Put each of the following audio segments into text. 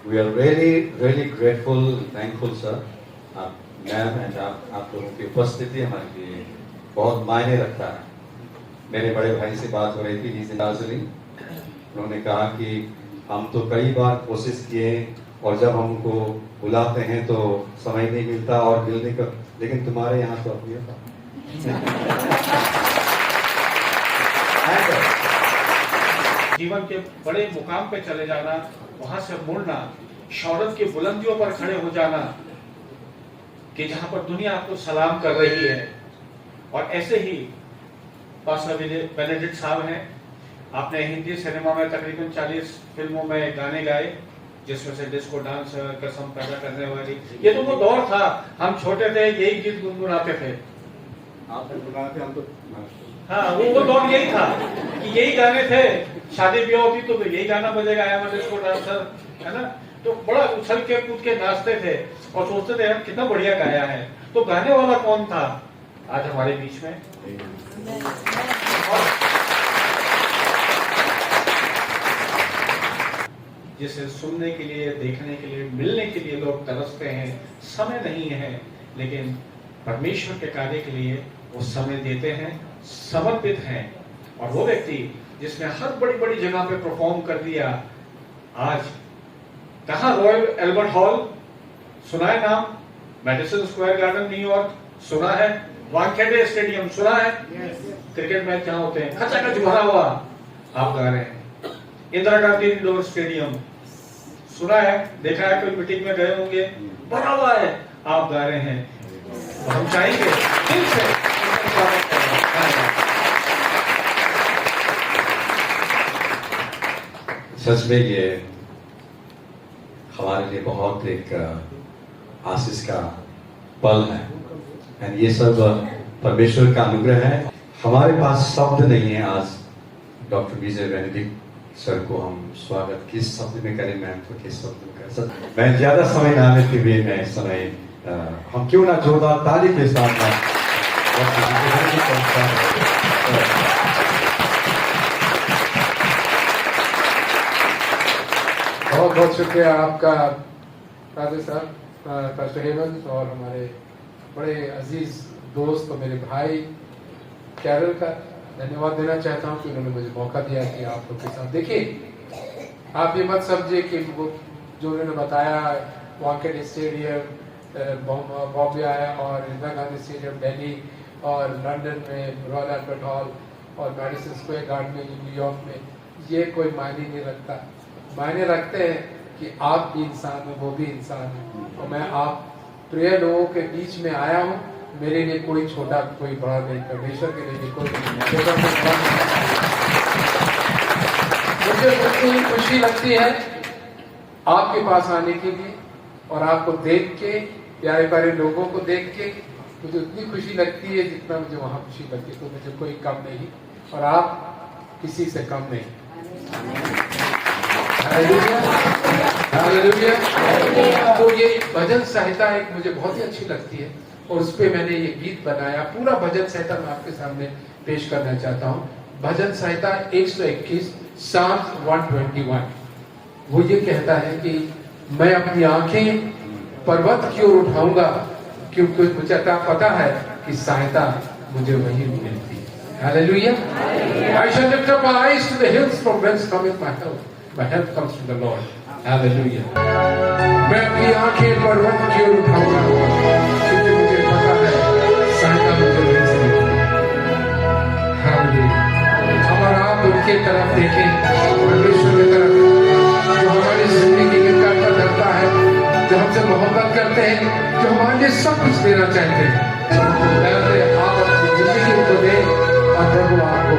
We are really grateful, thankful, sir. आप ma'am and आप लोगों की उपस्थिति हमारे लिए बहुत मायने रखता है। मेरे बड़े भाई से बात हो रही थी, ही इज इन दार्जिलिंग। उन्होंने कहा कि हम तो कई बार कोशिश किए और जब हमको बुलाते हैं तो समय नहीं मिलता और मिलने का, लेकिन तुम्हारे यहाँ तो अभी था। जीवन के बड़े मुकाम पे चले जाना, वहां से मुड़ना, शौहरत की बुलंदियों पर खड़े हो जाना कि जहां पर दुनिया आपको सलाम कर रही है। और ऐसे ही पास्टर बेनेडिक्ट साहब हैं, आपने हिंदी सिनेमा में तकरीबन 40 फिल्मों में गाने गाए, जिसमें से डिस्को डांस, कसम पैदा करने वाली, ये तो वो दौर था, हम छोटे थे यही गीत गुनगुनाते थे। आप गुनगुनाते, हम तो हाँ, वो दौर यही था कि यही गाने थे, शादी ब्याह होती तो यही गाना बजेगा, I am a disco dancer, है ना। तो बड़ा उछल के कूद के नाचते थे और सोचते थे यार कितना बढ़िया गाया है। तो गाने वाला कौन था आज हमारे बीच में? जिसे सुनने के लिए, देखने के लिए, मिलने के लिए लोग तरसते हैं, समय नहीं है, लेकिन परमेश्वर के कार्य के लिए वो समय देते हैं, समर्पित हैं। और वो व्यक्ति जिसने हर बड़ी बड़ी जगह पे परफॉर्म कर दिया, आज कहा रॉयल एल्बर्ट हॉल सुना है नाम, मैडिसन स्क्वायर गार्डन न्यूयॉर्क सुना है, वानखेड़े स्टेडियम सुना है, क्रिकेट मैच जहां होते हैं खचाखच भरा हुआ, आप गा रहे हैं। इंदिरा गांधी इंडोर स्टेडियम सुना है, देखा है, कोई मीटिंग में गए होंगे, भरा हुआ है, आप गा रहे हैं। तो हम चाहेंगे दिल से सच में ये हमारे लिए बहुत एक आशीष का पल है, एंड ये सब परमेश्वर का अनुग्रह है। हमारे पास शब्द नहीं है आज डॉक्टर विजय बेनेडिक्ट सर को हम स्वागत किस शब्द में करें, मैम तो किस शब्द में करें। मैं ज्यादा समय ना लेते हुए मैं समय हम क्यों ना जोरदार ताली के साथ बहुत बहुत शुक्रिया आपका राजा साहब, पास्टर हेमंत, और हमारे बड़े अजीज दोस्त और मेरे भाई कैरल का धन्यवाद देना चाहता हूँ कि उन्होंने मुझे मौका दिया कि आप लोग के साथ। देखिए, आप ये मत समझिए कि वो जो उन्होंने बताया, वानखेड़े स्टेडियम बॉम्बे आया और इंदिरा गांधी स्टेडियम दिल्ली और लंदन में रॉयल एल्बर्ट हॉल और मैडिसन स्क्वायर गार्डन में न्यूयॉर्क में, ये कोई मायने नहीं रखता। मायने रखते हैं कि आप भी इंसान हो, वो भी इंसान है, और मैं आप प्रिय लोगों के बीच में आया हूँ। मेरे लिए कोई छोटा कोई बड़ा नहीं, परमेश्वर के लिए भी कोई छोटा कोई बड़ा नहीं। मुझे उतनी खुशी लगती है आपके पास आने के लिए और आपको देख के, प्यारे प्यारे लोगों को देख के मुझे उतनी खुशी लगती है जितना मुझे वहाँ खुशी लगती है। तो मुझे कोई कम नहीं और आप किसी से कम नहीं। तो ये भजन संहिता एक मुझे बहुत ही अच्छी लगती है और उस पर मैंने ये गीत बनाया। पूरा भजन संहिता मैं आपके सामने पेश करना चाहता हूँ। भजन संहिता 121 Psalm 121, वो ये कहता है कि मैं अपनी आंखें पर्वत की ओर उठाऊंगा क्योंकि मुझे पता है कि सहायता मुझे वहीं मिलती है। Hallelujah. I shall lift up my eyes to the hills from whence cometh my help. My help comes from the Lord. Hallelujah. मैं अपनी आंखें पर्वत की ओर उठाऊंगा क्योंकि मुझे पता है सहायता मुझे वहीं से मिलती है। Hallelujah. हम और आप उनके तरफ देखें, परमेश्वर की तरफ, जो हमारी जिंदगी के करता धरता है, जो हमसे मोहब्बत करते हैं, जो हमारे लिए सब कुछ देना चाहते हैं। आप अपनी जिंदगी को दें और प्रभु आपको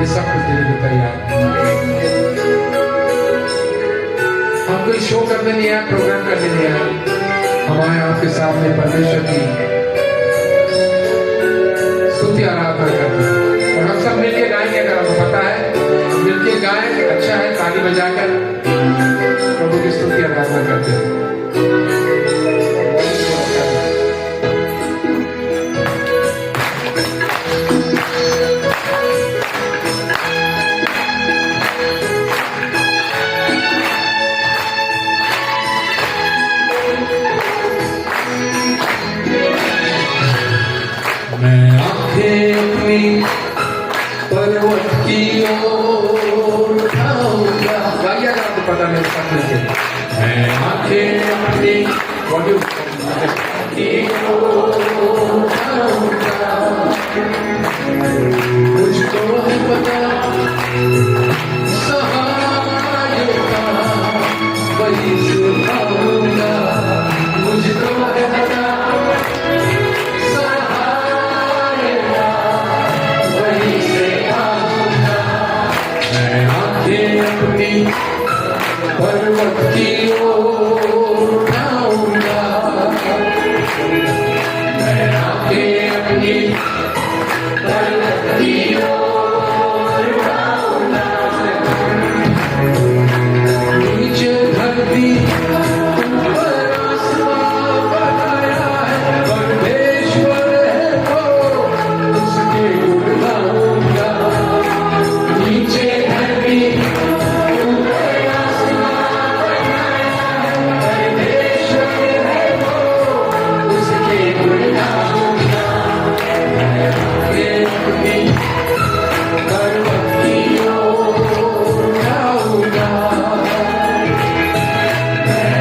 ये सब कुछ देने को तैयार है। हम कोई शो करने नहीं आए, प्रोग्राम करने नहीं आए, हम आए आपके सामने परमेश्वर की स्तुति आराधना करते हैं। और हम सब मिलके गाएंगे, अगर आपको पता है मिलके गाएं, अच्छा है, ताली बजाकर प्रभु की स्तुति आराधना करते हैं। की ओर उठाऊंगा। गाइए अगर आपको पता नहीं तो पता नहीं। मैं आंखें अपनी वॉल्यूम की ओर उठाऊंगा। मुझको है पता सहाय का वही सुनाऊंगा। मुझको है पता सहाय का वही से आऊंगा। मैं आंखें अपनी पर्वत की ओर उठाऊंगा। मैं आंखें अपनी पर्वत की ओर उठाऊंगा। नीचे धरती ऊपर आसमां बनाया है, परमेश्वर है वो उसके गुण गाऊंगा। नीचे धरती ऊपर आसमां बनाया है, परमेश्वर है वो उसके गुण गाऊंगा। मैं आंखें अपनी पर्वत की ओर उठाऊंगा। मैं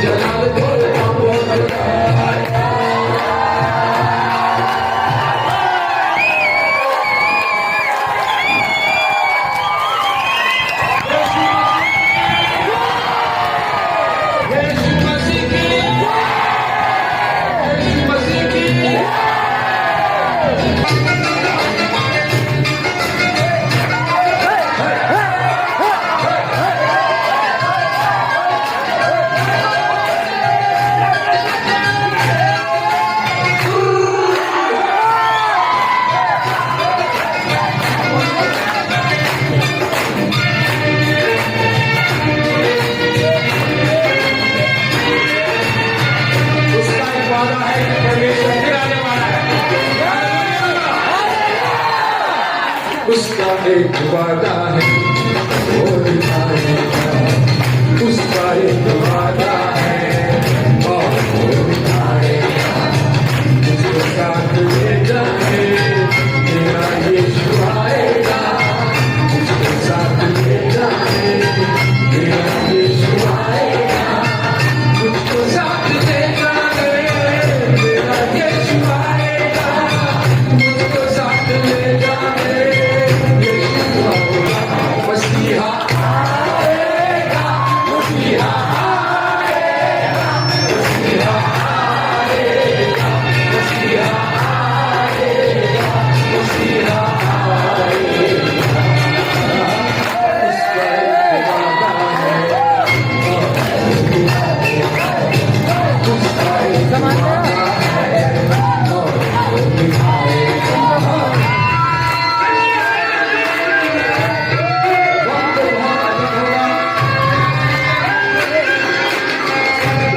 Jai है कि परमेश्वर फिर आने वाला है। उसका एक वादा है वो निभाएगा, उसका एक वादा है और वो निभाएगा। उसको साथ ले जाए मेरा यीशु आएगा, उसको साथ ले जाए मेरा यीशु आएगा, मुझको साथ ले जाए मेरा यीशु आएगा, मुझको साथ ले जाए यीशु आएगा। मसीहा आएगा, मसीहा आएगा, मसीहा आएगा, मसीहा आएगा, मसीहा आएगा। उसका एक वादा है उसका एक वादा है और वो निभाएगा।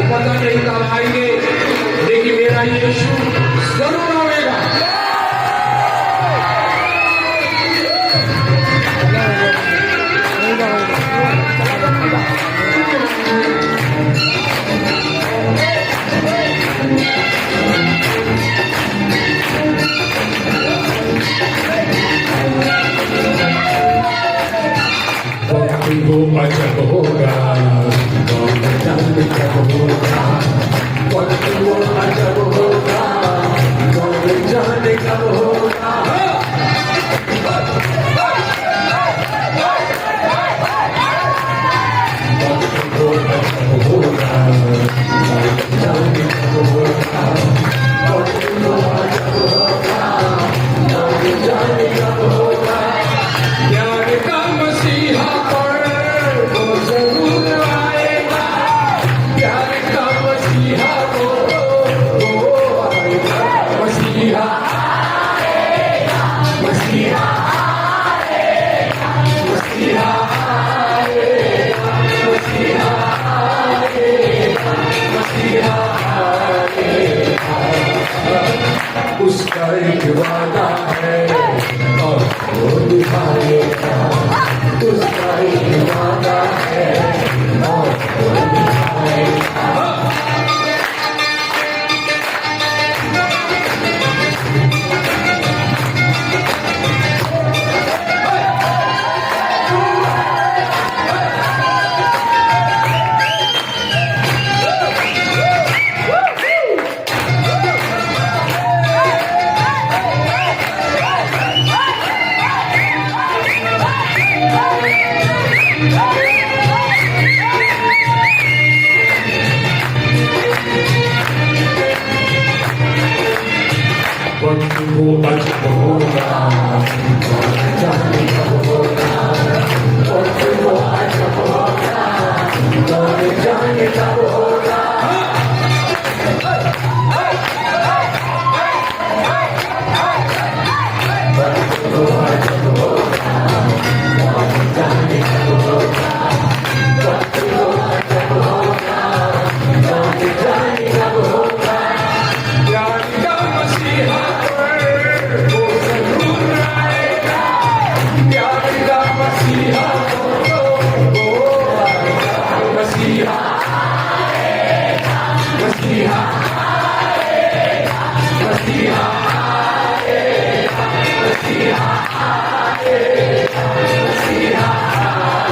पता नहीं कब आएंगे, लेकिन मेरा यीशु जरूर आएगा। वो अजब होगा, कौन जाने कब होगा, वो अजब होगा, कौन जाने कब होगा। वो अजब होगा, कौन जाने कब होगा, वो अजब होगा, कौन जाने कब होगा। प्यार का मसीहा वो जरूर आएगा, प्यार का मसीहा वो आएगा। मसीहा आएगा, मसीहा आएगा, मसीहा आएगा, मसीहा आएगा, मसीहा आएगा। उसका एक वादा है और वो निभाएगा, उसका एक वादा है और वो निभाएगा। वो अजब होगा, कौन जाने कब होगा, वो अजब होगा, कौन जाने कब होगा। वो अजब होगा, कौन जाने कब होगा, वो अजब होगा, कौन जाने कब होगा। प्यार का मसीहा वो जरूर आएगा, प्यार का मसीहा वो आएगा। मसीहा आएगा, मसीहा आएगा, मसीहा आएगा, मसीहा आएगा, मसीहा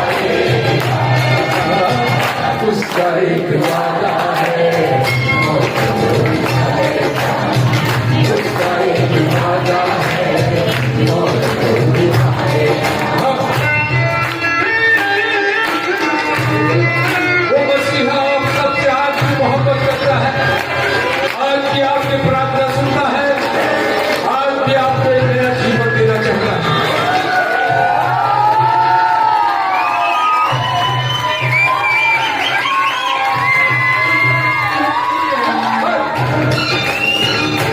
आएगा। उसका एक वादा है और वो निभाएगा, उसका एक वादा है और वो निभाएगा। वो मसीहा आप सबसे आज भी मोहब्बत करता है, आज भी आपकी प्रार्थना सुनता है, आज भी आपको एक नया जीवन देना चाहता है।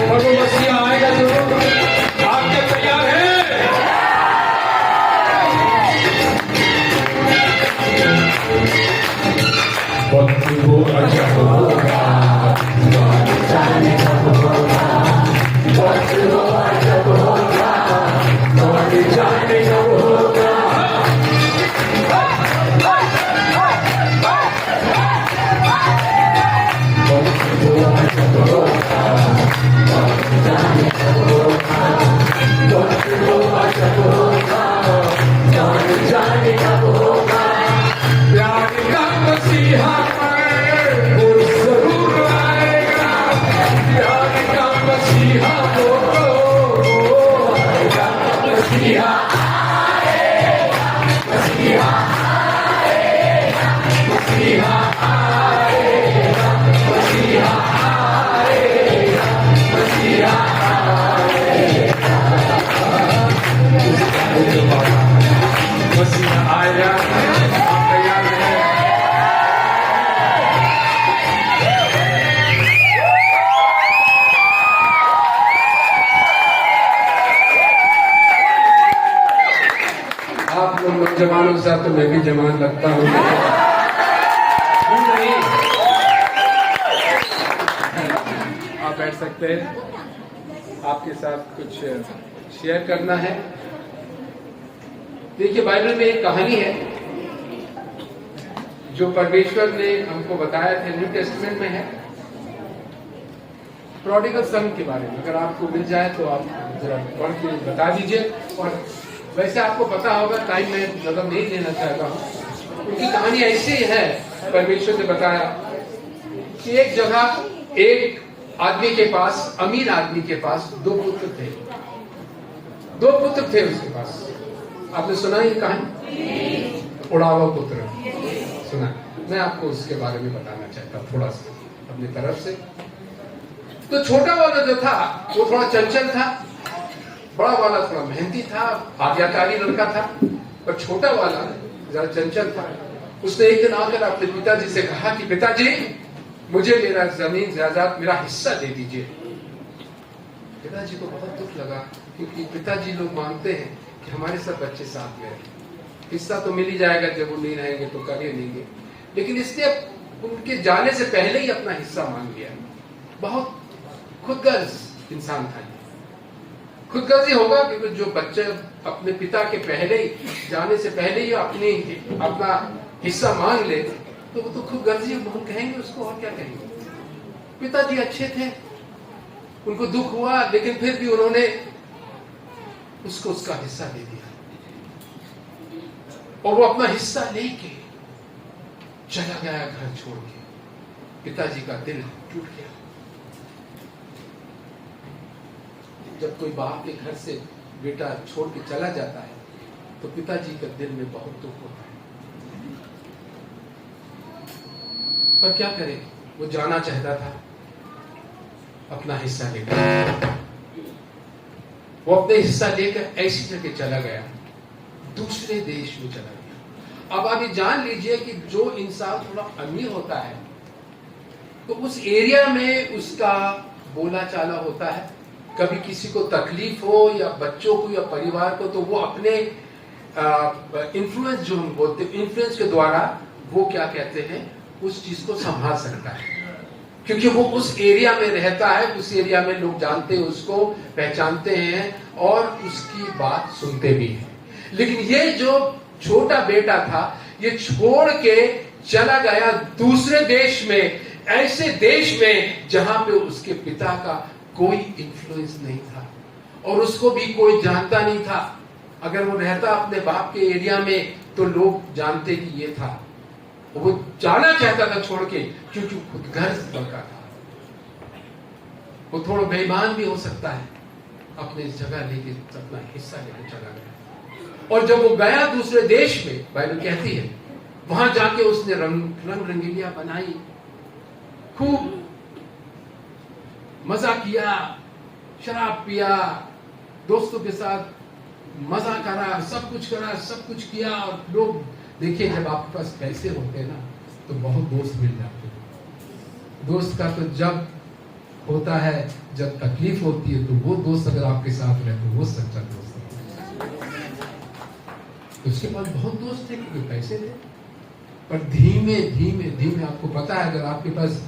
और वो मसीहा आएगा जरूर, आप क्या तैयार हैं? वो अजब होगा, आप लोग नौजवानों से तो मैं भी जवान लगता हूँ नहीं। आप बैठ सकते हैं, आपके साथ कुछ शेयर करना है। देखिए, बाइबल में एक कहानी है जो परमेश्वर ने हमको बताया था, न्यू टेस्टमेंट में है, प्रोडिगल सन के बारे में। अगर आपको मिल जाए तो आप जरा पढ़ के बता दीजिए। और वैसे आपको पता होगा, टाइम में ज्यादा नहीं लेना चाहता हूँ। उनकी कहानी ऐसी है, परमेश्वर ने बताया कि एक जगह एक आदमी के पास, अमीर आदमी के पास दो पुत्र थे। दो पुत्र थे उसके पास। आपने सुना ये कहानी, उड़ावा पुत्र? सुना? मैं आपको उसके बारे में बताना चाहता हूँ थोड़ा सा अपनी तरफ से। तो छोटा वाला जो था वो थोड़ा चंचल था, बड़ा वाला थोड़ा मेहनती था, आज्ञाकारी लड़का था। पर छोटा वाला जरा चंचल था। उसने एक दिन आकर अपने पिताजी से कहा कि पिताजी, मुझे मेरा जमीन जायदाद, मेरा हिस्सा दे दीजिए। पिताजी को बहुत दुख लगा, क्योंकि पिताजी लोग मानते हैं कि हमारे सब बच्चे साथ में रहें, हिस्सा तो मिल ही जाएगा, जब वो नहीं रहेंगे तो कर ही लेंगे। लेकिन इसने उनके जाने से पहले ही अपना हिस्सा मांग लिया। बहुत खुदगर्ज इंसान था। खुदगर्जी होगा क्योंकि जो बच्चे अपने पिता के पहले ही, जाने से पहले ही अपना हिस्सा मांग ले, तो वो तो खुदगर्जी हम कहेंगे उसको, और क्या कहेंगे। पिताजी अच्छे थे, उनको दुख हुआ, लेकिन फिर भी उन्होंने उसको उसका हिस्सा दे दिया। और वो अपना हिस्सा लेके चला गया घर छोड़ के। पिताजी का दिल टूट गया। जब कोई बाप के घर से बेटा छोड़ के चला जाता है तो पिताजी के दिल में बहुत दुख होता है। पर क्या करे, वो जाना चाहता था अपना हिस्सा लेकर। वो अपने हिस्सा लेकर ऐसी जगह चला गया, दूसरे देश में चला गया। अब आप ये जान लीजिए कि जो इंसान थोड़ा अमीर होता है तो उस एरिया में उसका बोला चाला होता है। कभी किसी को तकलीफ हो या बच्चों को या परिवार को, तो वो अपने इन्फ्लुएंस, जो हम बोलते हैं, इन्फ्लुएंस के द्वारा वो क्या कहते हैं, उस चीज को संभाल सकता है। क्योंकि वो उस एरिया में रहता है, उस एरिया में लोग जानते हैं उसको, पहचानते हैं और उसकी बात सुनते भी हैं। लेकिन ये जो छोटा बेटा था, ये छोड़ के चला गया दूसरे देश में, ऐसे देश में जहां पे उसके पिता का कोई इन्फ्लुएंस नहीं था और उसको भी कोई जानता नहीं था। अगर वो रहता अपने बाप के एरिया में तो लोग जानते कि ये था। वो जाना चाहता था छोड़ के, क्योंकि खुद गर्ज लड़का था। वो थोड़ा बेईमान भी हो सकता है, अपनी जगह लेके अपना हिस्सा लेके चला गया। और जब वो गया दूसरे देश में, बाइबल कहती है, वहां जाके उसने रंग रंगीलियां बनाई, खूब मजा किया, शराब पिया, दोस्तों के साथ मजा करा, सब कुछ किया। और लोग देखिए, जब आपके पास पैसे होते हैं ना तो बहुत दोस्त मिल जाते हैं। दोस्त का तो जब होता है, जब तकलीफ होती है, तो वो दोस्त अगर आपके साथ रहे तो वो सच्चा दोस्त है। उसके पास बहुत दोस्त थे क्योंकि पैसे थे। पर धीमे धीमे आपको पता है, अगर आपके पास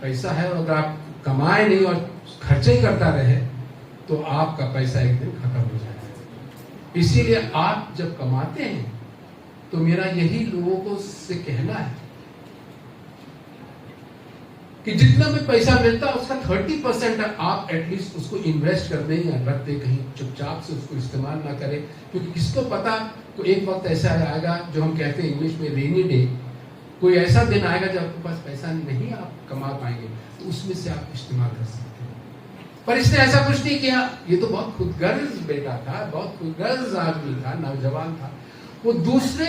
पैसा है और अगर आप कमाए नहीं और खर्चे ही करता रहे तो आपका पैसा एक दिन खत्म हो जाएगा। इसीलिए आप जब कमाते हैं तो मेरा यही लोगों को से कहना है कि जितना भी पैसा मिलता है उसका 30% आप एटलीस्ट उसको इन्वेस्ट कर दें या रख दें कहीं, चुपचाप से उसको इस्तेमाल ना करें, क्योंकि किसको पता को एक वक्त ऐसा आएगा जो हम कहते हैं इंग्लिश में रेनी डे, कोई ऐसा दिन आएगा जब आपके पास पैसा नहीं आप कमा पाएंगे, तो उसमें से आप इस्तेमाल कर सकते हैं। पर इसने ऐसा कुछ नहीं किया। ये तो बहुत खुदगर्ज बेटा था, बहुत खुदगर्ज आदमी था, नौजवान था। वो दूसरे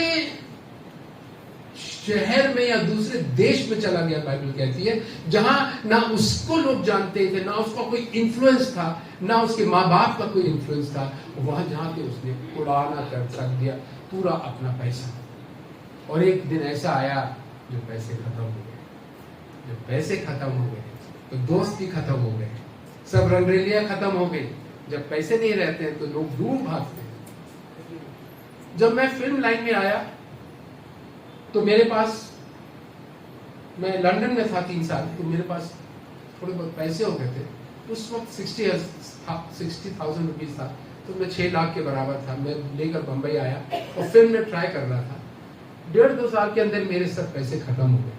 शहर में या दूसरे देश में चला गया, बाइबल कहती है, जहां ना उसको लोग जानते थे, ना उसका कोई इन्फ्लुएंस था, ना उसके माँ बाप का कोई इन्फ्लुएंस था। वहां जहां पे उसने उड़ाना कर सक दिया पूरा अपना पैसा। और एक दिन ऐसा आया जो पैसे खत्म हो गए। जब पैसे खत्म हो गए तो दोस्त भी खत्म हो गए, सब रंगरेलियां खत्म हो गई। जब पैसे नहीं रहते हैं तो लोग दूर भागते हैं। जब मैं फिल्म लाइन में आया तो मेरे पास, मैं लंदन में था 3 साल, तो मेरे पास थोड़े बहुत पैसे हो गए थे। उस वक्त 60,000 रुपीज था, तो मैं 6 लाख के बराबर था। मैं लेकर बंबई आया और फिल्म में ट्राई कर रहा था। 1.5-2 साल के अंदर मेरे सब पैसे खत्म हो गए।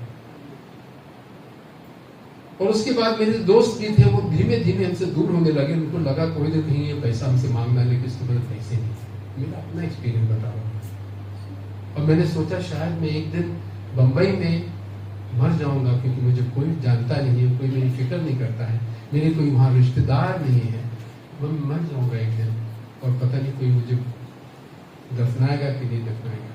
और उसके बाद मेरे दोस्त भी थे, वो धीमे धीमे हमसे दूर होने लगे। उनको लगा कोई दिन कहीं ये पैसा हमसे मांगना, लेकिन इसके पास पैसे नहीं। मेरा अपना एक्सपीरियंस बता रहा हूँ। और मैंने सोचा शायद मैं एक दिन बंबई में मर जाऊंगा, क्योंकि मुझे कोई जानता नहीं है, कोई मेरी फिक्र नहीं करता है, मेरे कोई वहाँ रिश्तेदार नहीं है। मैं मर जाऊंगा एक दिन और पता नहीं कोई मुझे दफनाएगा कि नहीं दफनाएगा।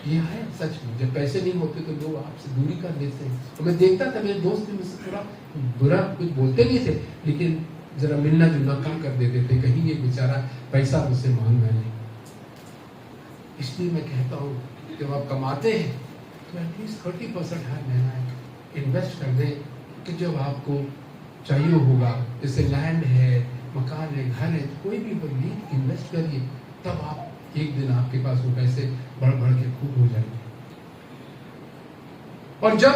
ये है सच में, जब पैसे नहीं होते तो लोग आपसे दूरी कर देते हैं। तो मैं देखता था मेरे दोस्त भी मुझसे थोड़ा बुरा कुछ बोलते नहीं थे, लेकिन जरा मिलना जुलना कम कर देते थे, कहीं ये बेचारा पैसा मुझसे मांग रहा है। इसलिए मैं कहता हूँ जब आप कमाते हैं तो एटलीस्ट 30% हर महीना इन्वेस्ट कर दें, कि जब आपको चाहिए होगा, जैसे लैंड है, मकान है, घर है, कोई भी इन्वेस्ट करिए, तब आप एक दिन आपके पास वो पैसे बढ़ बढ़ के खूब हो जाएंगे। और जब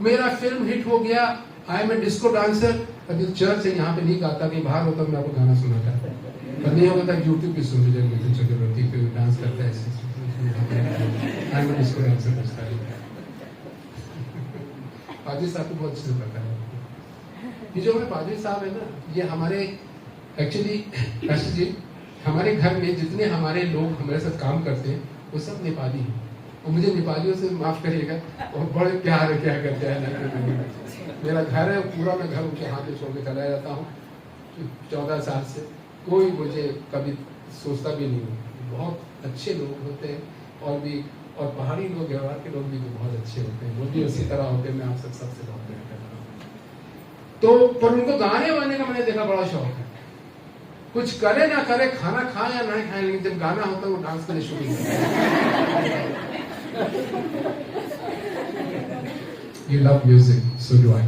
मेरा फिल्म हिट हो गया, I am a disco dancer, अभी चर्च है यहाँ पे नहीं गाता, कहीं बाहर होता मैं आपको गाना सुनाता, पर नहीं होता यूट्यूब पे सुन लीजिए, मिथुन चक्रवर्ती पे डांस करता है ऐसे। I am a disco dancer बजता है। पादरी साहब को बहुत अच्छे से पता है। ये जो हमारे पादरी साहब है ना, ये हमारे एक्चुअली ऐसे जी हमारे घर में जितने हमारे लोग हमारे साथ काम करते हैं वो सब नेपाली हैं। और मुझे नेपालियों से माफ करिएगा, और बड़े प्यार क्या करते हैं। मेरा घर है, पूरा मैं घर उनके हाथ में छोड़ के चला जाता हूँ 14 साल से। कोई मुझे कभी सोचता भी नहीं। बहुत अच्छे लोग होते हैं, और पहाड़ी लोग, व्यवहार के लोग भी तो बहुत अच्छे होते हैं, वो भी उसी तरह होते हैं। मैं आप सबसे बहुत प्यार करता हूँ। तो पर उनको गाने वाने का मैंने देखा बड़ा शौक है। कुछ करे ना करे, खाना खाए या ना खाए, लेकिन जब गाना होता है वो डांस करने शुरू करते हैं। You love music, so do I.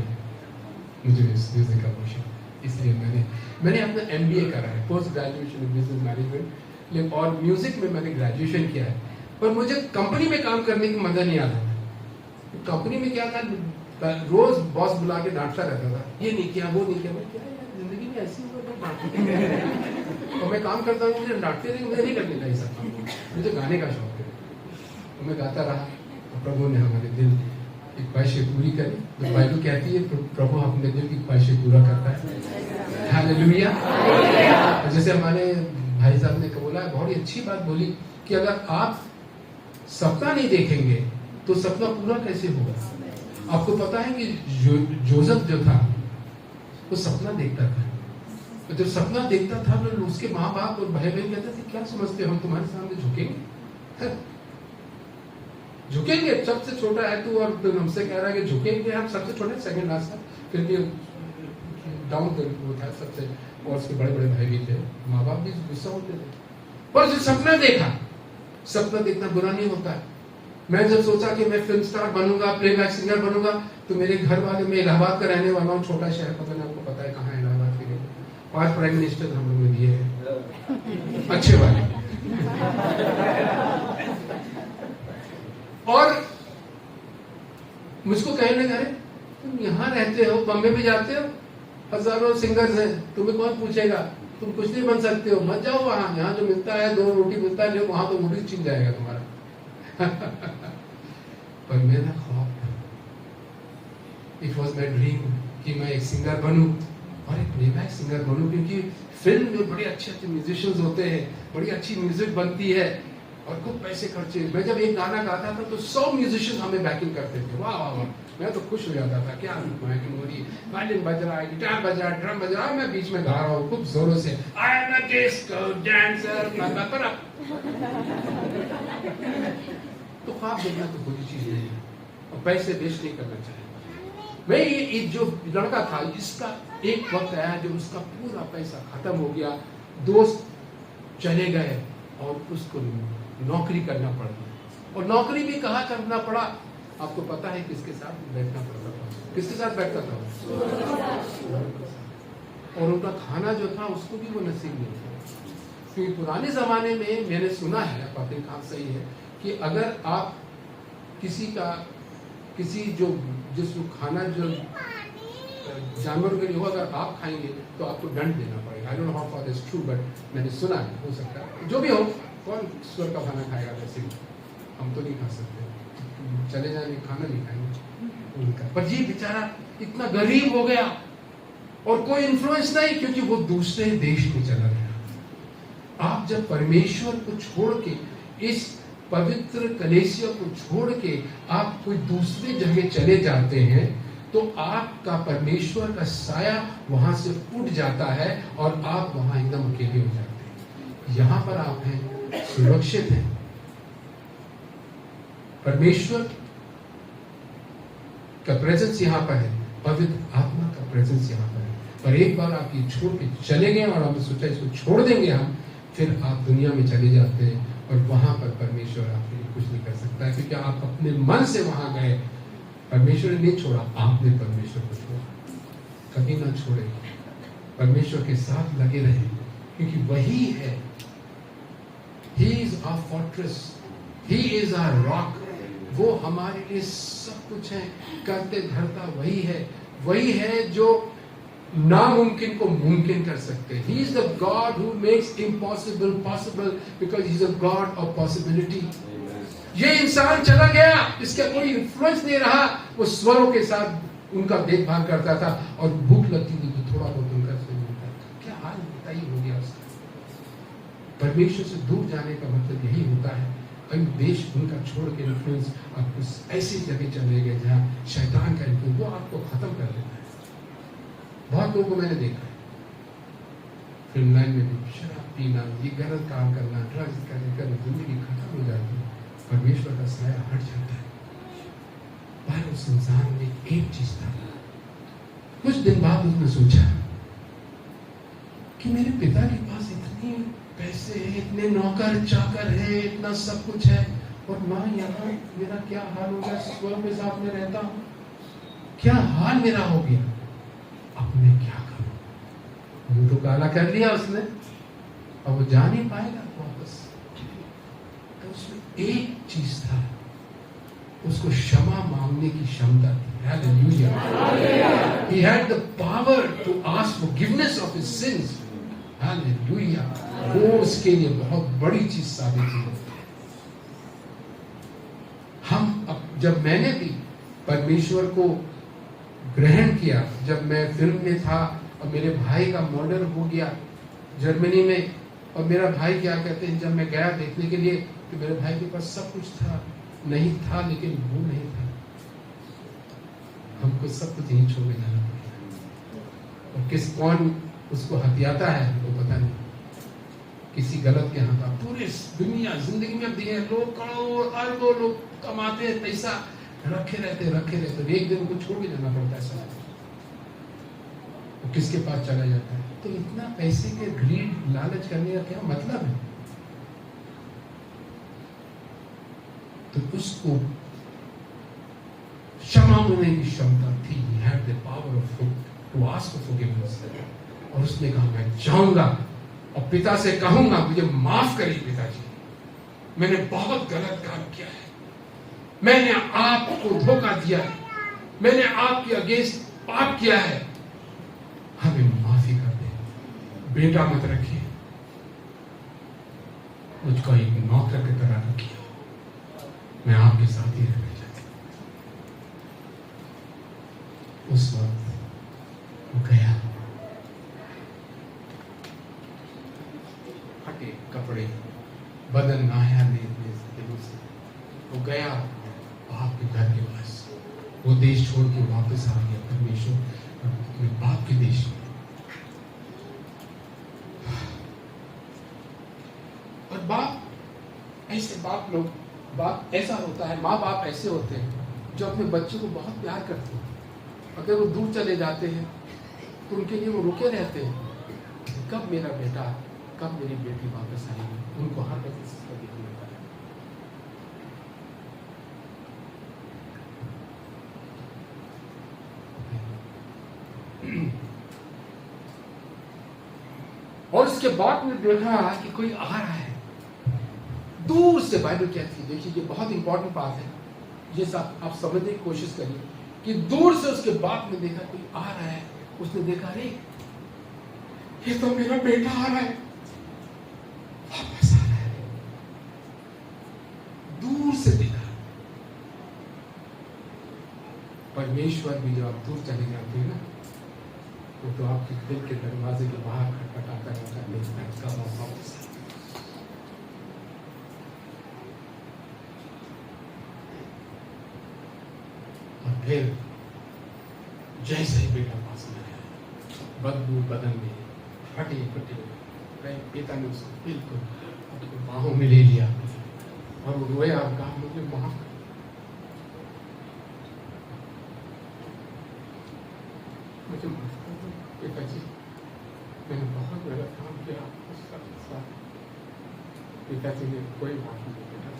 मुझे म्यूजिक का बहुत शौक, इसलिए मैंने अपना MBA करा है, post graduation in business management, और म्यूजिक में मैंने ग्रेजुएशन किया है। पर मुझे कंपनी में काम करने की मजा नहीं आता। कंपनी में क्या था, रोज बॉस बुला के डांटता रहता था, ये नहीं किया, वो नहीं किया। मैं क्या यार, जिंदगी में ऐसी और मैं काम करता हूँ, मुझे डांटते नहीं, मुझे नहीं करने का ये सब काम। मुझे गाने का शौक है, तो मैं गाता रहा। तो प्रभु ने हमारे दिल की ख्वाहिशें पूरी करी। तो बाइबल कहती है प्रभु अपने दिल की ख्वाहिशें पूरा करता है। हालेलुया। जैसे हमारे भाई साहब ने बोला, बहुत ही अच्छी बात बोली, कि अगर आप सपना नहीं देखेंगे तो सपना पूरा कैसे होगा। आपको पता है कि जोसेफ जो था वो सपना देखता था। तो जब सपना देखता था तो उसके माँ बाप और भाई बहन कहते थे, क्या समझते हो हम तुम्हारे सामने झुकेंगे? झुकेंगे, सबसे छोटा है तू, और हमसे कह रहा है कि झुकेंगे हम। सबसे छोटे सेकंड लास्ट था, फिर भी डाउन वो था सबसे, और उसके बड़े बड़े भाई भी थे, माँ बाप भी गुस्सा होते थे। पर जो सपना देखा, सपना देखना बुरा नहीं होता है। मैं जब सोचा कि मैं फिल्म स्टार बनूंगा, प्लेबैक सिंगर बनूंगा, तो मेरे घर वाले, मैं इलाहाबाद का रहने वाला हूँ, छोटा शहर, पता नहीं आपको पता है कहाँ है इलाहाबाद के लिए। 5 प्राइम मिनिस्टर हम लोग ने दिए हैं, अच्छे वाले। और मुझको कहने लगे, अरे तुम यहाँ रहते हो, बॉम्बे में जाते हो, हजारों सिंगर्स हैं, तुम्हें कौन पूछेगा, तुम कुछ नहीं बन सकते हो, मत जाओ वहां, यहाँ जो मिलता है 2 रोटी मिलता है, वहां तो रोटी छिन जाएगा तुम्हारा। पर मेरा ख्वाब, इट वॉज माई ड्रीम कि मैं एक सिंगर बनूं, और एक प्लेबैक सिंगर बनूं, क्योंकि फिल्म में बड़े अच्छे अच्छे म्यूजिशियंस होते हैं, बड़ी अच्छी म्यूजिक बनती है और खूब पैसे खर्चे। मैं जब एक गाना गाता था तो 100 म्यूजिशियंस हमें बैकिंग करते थे, वाह वाह वाह, मैं तो खुश हो जाता था, क्या बैकिंग हो रही है, वायलिन बज रहा है, गिटार बज रहा है, ड्रम बज रहा है, मैं बीच में गा रहा हूँ खूब जोरों से, I am a disco dancer. तो ख्वाब देखना तो बुरी चीज नहीं है, और पैसे वेस्ट नहीं करना चाहिए। मैं ये जो लड़का था, इसका एक वक्त आया जब उसका पूरा पैसा खत्म हो गया, दोस्त चले गए और उसको नौकरी करना पड़ा, और नौकरी भी कहाँ करना पड़ा, आपको पता है किसके साथ बैठना पड़ता था, किसके साथ बैठता था, और उनका खाना जो था उसको भी वो नसीब नहीं था। क्योंकि पुराने जमाने में मैंने सुना है, आपकी बात सही है, कि अगर आप किसी जिसको खाना जो जानवर के लिए हो, अगर आप खाएंगे तो आपको दंड देना पड़ेगा। I don't know how far this true, but मैंने सुना है, हो सकता है जो भी हो, कौन ईश्वर का खाना खाएगा, वैसे हम तो नहीं खा सकते, चले जाएंगे, खाना नहीं खाएंगे उनका। पर ये बेचारा इतना गरीब हो गया और कोई इन्फ्लुएंस नहीं, क्योंकि वो दूसरे देश में चला गया। आप जब परमेश्वर को छोड़ के, इस पवित्र कलीसिया को छोड़ के आप कोई दूसरे जगह चले जाते हैं, तो आपका परमेश्वर का साया वहां से उठ जाता है और आप वहां एकदम अकेले हो जाते हैं। यहां पर आप हैं, सुरक्षित हैं, परमेश्वर का प्रेजेंस यहां पर है, पवित्र आत्मा का प्रेजेंस यहां पर है। पर एक बार आप ये छोड़ के चले गए और आपने सोचा इसको छोड़ देंगे हम, फिर आप दुनिया में चले जाते हैं और वहां पर परमेश्वर आपके लिए कुछ नहीं कर सकता है, क्योंकि आप अपने मन से वहां गए। परमेश्वर ने नहीं छोड़ा, आपने परमेश्वर को छोड़ा। कभी ना छोड़े, परमेश्वर के साथ लगे रहे, क्योंकि वही है, He is our fortress, He is our rock, वो हमारे लिए सब कुछ है, करते धरता वही है जो नामुमकिन को मुमकिन कर सकते हैं। He is the God who makes impossible possible, because He is a God of possibility. ये इंसान चला गया, इसका कोई इन्फ्लुएंस नहीं रहा, वो स्वरों के साथ उनका देखभाल करता था, और भूख लगती थी तो थोड़ा बहुत उनका से मिलता था। क्या हाल बताइए हो गया उसका। परमेश्वर से दूर जाने का मतलब यही होता है, कई देश उनका छोड़ के इन्फ्लुएंस आपको ऐसी जगह चले गए जहाँ शैतान का इन्फ्लुएंस वो आपको खत्म कर देता है। बहुत लोगों को मैंने देखा है, फिल्म लाइन में भी शराब पीना, ये गलत काम करना, ड्रग्स करने जिंदगी खत्म हो जाती है, परमेश्वर का साया हट जाता है। पर उस इंसान में एक चीज था, कुछ दिन बाद उसने सोचा कि मेरे पिता के पास इतने पैसे हैं, इतने नौकर चाकर है, इतना सब कुछ है, और माँ यहाँ मेरा क्या हाल हो गया, स्वरों के साथ में रहता हूँ, क्या हाल मेरा हो गया, अब मैं क्या करूं। मुंह तो काला कर लिया उसने, अब वो जा नहीं पाएगा वापस। तो उसमें एक चीज था, उसको क्षमा मांगने की क्षमता थी। Hallelujah. He had the power to ask forgiveness of his sins. Hallelujah. वो उसके लिए बहुत बड़ी चीज साबित हुई। जब मैंने भी परमेश्वर को ग्रहण किया, जब मैं फिल्म में था और मेरे भाई का मर्डर हो गया जर्मनी में, और मेरा भाई क्या कहते हैं, जब मैं गया देखने के लिए तो मेरे भाई के पास सब कुछ था, नहीं था लेकिन वो नहीं था, हमको सब कुछ यहीं छोड़ के जाना पड़ेगा। और कौन उसको हथियाता है वो पता नहीं, किसी गलत के हाथ। पूरे दुनिया जिंदगी में दिए लोग करोड़ अरबों लोग कमाते हैं, पैसा रखे रहते, एक दिन उनको छोड़ के जाना पड़ता है सब, वो किसके पास चला जाता है। तो इतना पैसे के ग्रीड लालच करने का क्या मतलब है। तो उसको क्षमा होने की क्षमता थी, he had the power of to ask for forgiveness, और उसने कहा मैं जाऊंगा और पिता से कहूंगा मुझे माफ करिए पिताजी, मैंने बहुत गलत काम किया है, मैंने आपको धोखा दिया है, मैंने आपके अगेंस्ट पाप किया है, हमें माफी कर दे, बेटा मत रखिए, मुझको एक नौकर की तरह रखिए, मैं आपके साथ ही रहना चाहती हूं। उस वक्त वो गया, फटे कपड़े, बदन नहाया नहीं से, वो गया बाप के घर के पास, वो देश छोड़ के वापस आ गया परमेश्वर अपने बाप के देश में। और बाप ऐसे, बाप ऐसा होता है, माँ बाप ऐसे होते हैं जो अपने बच्चों को बहुत प्यार करते हैं। अगर वो दूर चले जाते हैं तो उनके लिए वो रुके रहते हैं, कब मेरा बेटा, कब मेरी बेटी वापस आएगी, उनको हर वक्त इसका देखने का है। और उसके बाद में देखा कि कोई आ रहा है दूर से। बाइबल कहती है, देखिए ये बहुत इंपॉर्टेंट बात है, ये सब आप समझने की कोशिश करिए कि दूर से उसके बाद में देखा कोई आ रहा है। उसने देखा, अरे ये तो मेरा बेटा आ रहा है, वापस आ रहा है। दूर से देखा। परमेश्वर भी जब आप दूर चले जाते हैं ना, वो तो आपके दिल के दरवाजे के बाहर खटखटाता रहता है, देखता है कब आप वापस आए। और फिर जैसे ही बेटा पास में आया, बदबू बदन में, फटे पिता ने उसको बिल्कुल अपनी बाहों में ले लिया और वो रोया और कहा, मुझे माफ कर, मुझे माफ कर दो पिताजी, मैंने बहुत गलत काम किया आपके साथ। पिताजी ने कोई माफ नहीं, बेटा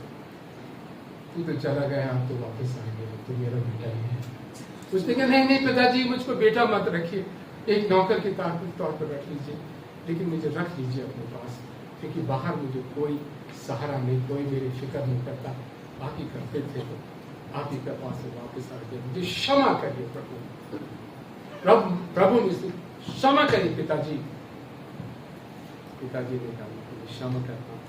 तू तो चला गया, आप तो वापस आएंगे, तो मेरा बेटा ही है। उसने कहा, नहीं नहीं पिताजी, मुझको बेटा मत रखिए, एक नौकर के तौर पर रख लीजिए, लेकिन मुझे रख लीजिए अपने पास, क्योंकि बाहर मुझे कोई सहारा नहीं, कोई मेरी फिक्र नहीं करता, बाकी करते थे तो आप ही के पास से वापस आ गए, मुझे क्षमा करिए प्रभु। प्रभु मुझे क्षमा करिए पिताजी। पिताजी ने कहा, क्षमा करता हूं।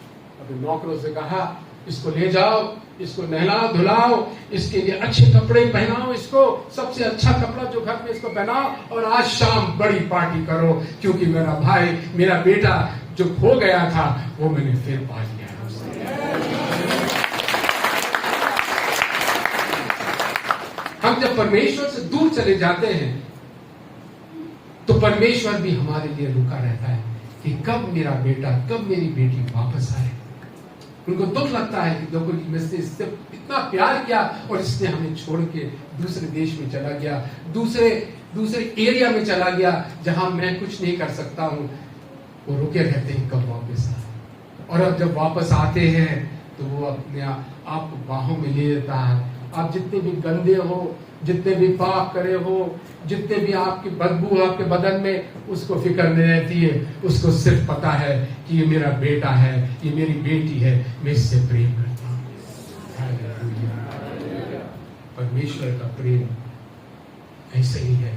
अपने नौकरों से कहा, इसको ले जाओ, इसको नहलाओ धुलाओ, इसके लिए अच्छे कपड़े पहनाओ, इसको सबसे अच्छा कपड़ा जो घर में इसको पहनाओ, और आज शाम बड़ी पार्टी करो, क्योंकि मेरा भाई, मेरा बेटा जो खो गया था वो मैंने फिर पा लिया है। हम जब परमेश्वर से दूर चले जाते हैं तो परमेश्वर भी हमारे लिए रुका रहता है कि कब मेरा बेटा, कब मेरी बेटी वापस आए। उनको दुख लगता है कि देखो इससे इतना प्यार किया और इसने हमें छोड़ के दूसरे देश में चला गया, दूसरे एरिया में चला गया जहां मैं कुछ नहीं कर सकता हूँ। वो रुके रहते हैं कब वापस आए, और अब जब वापस आते हैं तो वो अपने आप बाहों में ले लेता है। आप जितने भी गंदे हो, जितने भी पाप करे हो, जितने भी आपकी बदबू आपके बदन में, उसको फिक्र नहीं रहती है। उसको सिर्फ पता है कि ये मेरा बेटा है, ये मेरी बेटी है, मैं इससे प्रेम करता हूँ। परमेश्वर का प्रेम ऐसे ही है।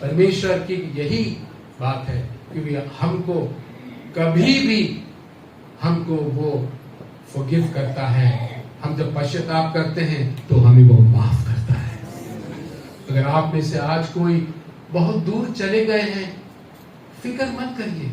परमेश्वर की यही बात है कि हमको कभी भी हमको वो फॉरगिव करता है। हम जब पश्चाताप करते हैं तो हमें वो माफ करता है। अगर आप में से आज कोई बहुत दूर चले गए हैं, फिक्र मत करिए,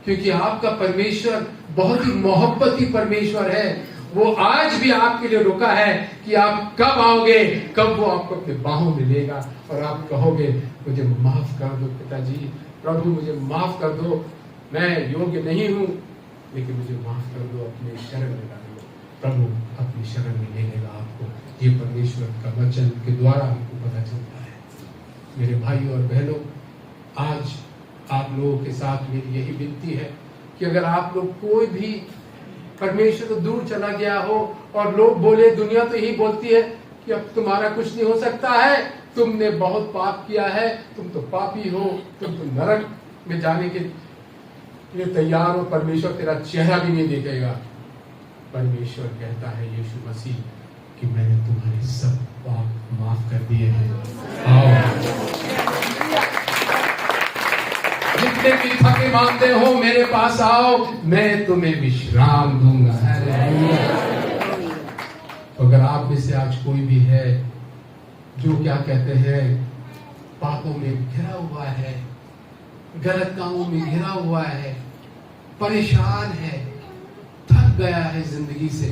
क्योंकि आपका परमेश्वर बहुत ही मोहब्बती परमेश्वर है। वो आज भी आपके लिए रुका है कि आप कब आओगे, कब वो आपको अपने बाहों में लेगा और आप कहोगे, मुझे माफ कर दो पिताजी, प्रभु मुझे माफ कर दो, मैं योग्य नहीं हूं, लेकिन मुझे माफ कर दो, अपने शरण में डाल दो। प्रभु अपनी शरण में ले लेगा आपको। ये परमेश्वर का वचन के द्वारा हमको पता चलता है। मेरे भाई और बहनों, आज आप लोगों के साथ मेरी यही विनती है कि अगर आप लोग कोई भी परमेश्वर से दूर चला गया हो और लोग बोले, दुनिया तो यही बोलती है कि अब तुम्हारा कुछ नहीं हो सकता है, तुमने बहुत पाप किया है, तुम तो पापी हो, तुम तो नरक में जाने के लिए तैयार हो, परमेश्वर तेरा चेहरा भी नहीं देखेगा। परमेश्वर कहता है यीशु मसीह कि मैंने तुम्हारे सब पाप माफ कर दिए हैं। आओ, जितने भी थके मानते हो मेरे पास आओ, मैं तुम्हें विश्राम दूंगा। तो अगर आप में से आज कोई भी है जो क्या कहते हैं पापों में घिरा हुआ है, गलत कामों में घिरा हुआ है, परेशान है, थक गया है जिंदगी से,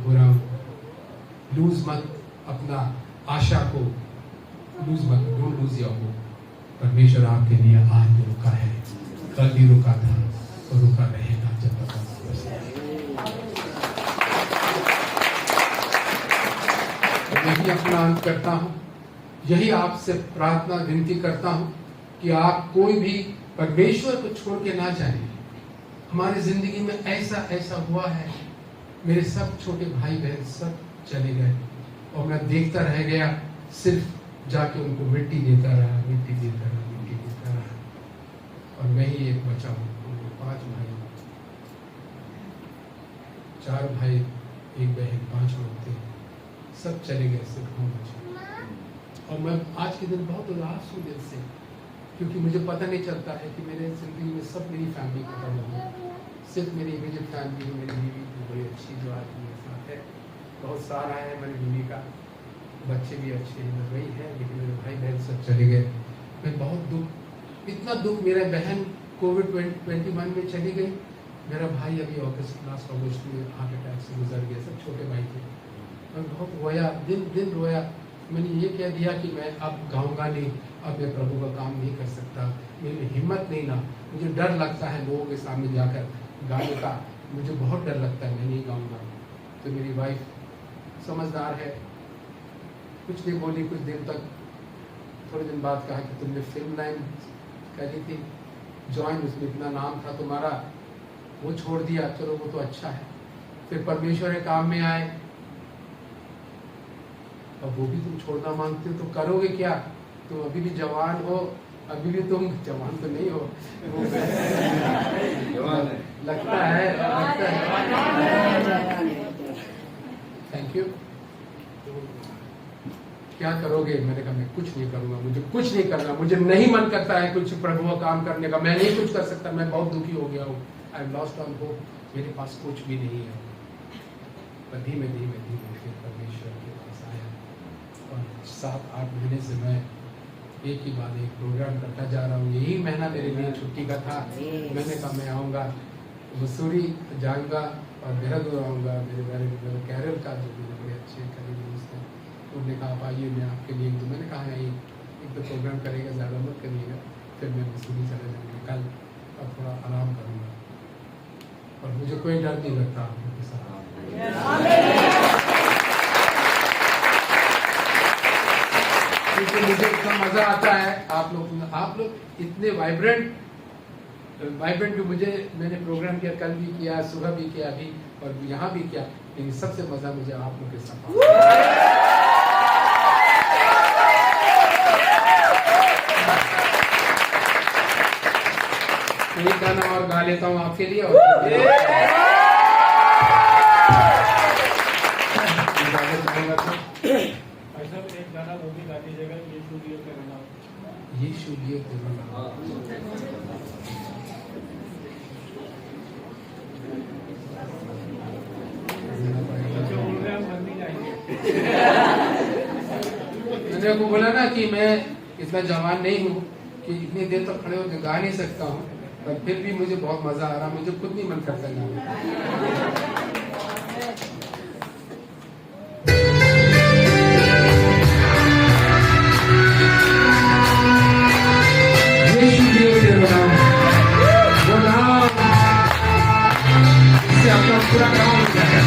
बुरा लूज मत, अपना आशा को लूज मत, डोंट लूज योर होप। परमेश्वर आपके लिए आज भी रुका है, कल भी रुका था और रुका रहेगा जब तक आप वापस आएंगे। तो यही अपना अंत करता हूँ, यही आपसे प्रार्थना विनती करता हूँ कि आप कोई भी परमेश्वर को छोड़ के ना जाएं। हमारी जिंदगी में ऐसा ऐसा हुआ है, मेरे सब छोटे भाई बहन सब चले गए और मैं देखता रह गया, सिर्फ जाके उनको मिट्टी देता रहा, मिट्टी देता रहा, मिट्टी देता रहा, और मैं ही एक बचा हूँ। उनके 5 भाई, 4 भाई, 1 बहन, 5 लोग थे, सब चले गए, सिर्फ हम बचे। और मैं आज के दिन बहुत उदास हूँ दिल से, क्योंकि मुझे पता नहीं चलता है कि मेरे जिंदगी में सब मेरी फैमिली खत्म हो गई। सिर्फ मेरी इमीडिएट फैमिली, मेरी बीवी बड़ी अच्छी जो आज मेरे साथ है, बहुत सारा है मेरी बीवी का, बच्चे भी अच्छे हैं, वही है, लेकिन मेरे भाई बहन सब चले गए। मैं बहुत दुख, इतना दुख, मेरा बहन कोविड-21 में चली गई, मेरा भाई अभी लास्ट अगस्त में हार्ट अटैक से गुजर गया, सब छोटे भाई थे। मैं बहुत रोया, दिन दिन रोया। मैंने ये कह दिया कि मैं अब गाऊंगा नहीं, अब मैं प्रभु का काम नहीं कर सकता, मेरी हिम्मत नहीं ना, मुझे डर लगता है लोगों के सामने जाकर गाने का, मुझे बहुत डर लगता है, मैं नहीं गाऊंगा। तो मेरी वाइफ समझदार है, कुछ नहीं बोली, कुछ देर तक, थोड़े दिन बाद कहा कि तुमने फिल्म लाइन करी थी ज्वाइन, उसमें इतना नाम था तुम्हारा, वो छोड़ दिया, चलो वो तो अच्छा है। फिर परमेश्वर के काम में आए, अब वो भी तुम छोड़ना मांगते हो, तो करोगे क्या? तुम अभी भी जवान हो, अभी भी तुम जवान तो नहीं हो, लगता है, थैंक यू। क्या करोगे? मैंने कहा मैं कुछ नहीं करूंगा, मुझे कुछ नहीं करना, मुझे नहीं मन करता है कुछ प्रभु का काम करने का, मैं नहीं कुछ कर सकता, मैं बहुत दुखी हो गया हूँ, I am lost all hope, मेरे पास कुछ भी नहीं है। पर धीमे धीमे धीमे फिर परमेश्वर के पास आया, और 7-8 महीने से मैं एक ही बाद एक प्रोग्राम करता जा रहा हूँ। यही महीना मेरे लिए छुट्टी का था, मैंने कहा मैं आऊँगा, मसूरी जाऊँगा और देहरादून आऊँगा। मेरे कैरल का जो मेरे बड़े अच्छे करीबी दोस्त हैं, उन्होंने कहा आप आइए, मैं आपके लिए, तो मैंने कहा नहीं, एक तो प्रोग्राम करेगा, ज़्यादा मत करिएगा, फिर मैं मसूरी चला जाऊँगा कल, और थोड़ा आराम करूँगा, और मुझे कोई डर नहीं लगता आप लोग के साथ। क्योंकि मुझे इतना मजा आता है, आप लोग इतने वाइब्रेंट भी, मैंने प्रोग्राम किया, कल भी किया, सुबह भी किया अभी, और यहाँ भी किया, लेकिन सबसे मजा मुझे आप लोग के साथ। एक गाना और गा लेता हूँ आपके लिए, और ऐसा भी एक गाना वो भी गा दीजिएगा, यीशु दिए तेरा नाम। यीशु दिए तेरा नाम। मैंने आपको बोला ना कि मैं इतना जवान नहीं हूँ कि इतनी देर तक खड़े होकर गा नहीं सकता हूँ, पर फिर भी मुझे बहुत मजा आ रहा, मुझे खुद नहीं मन करता गाने। पूरा काम हो जाएगा।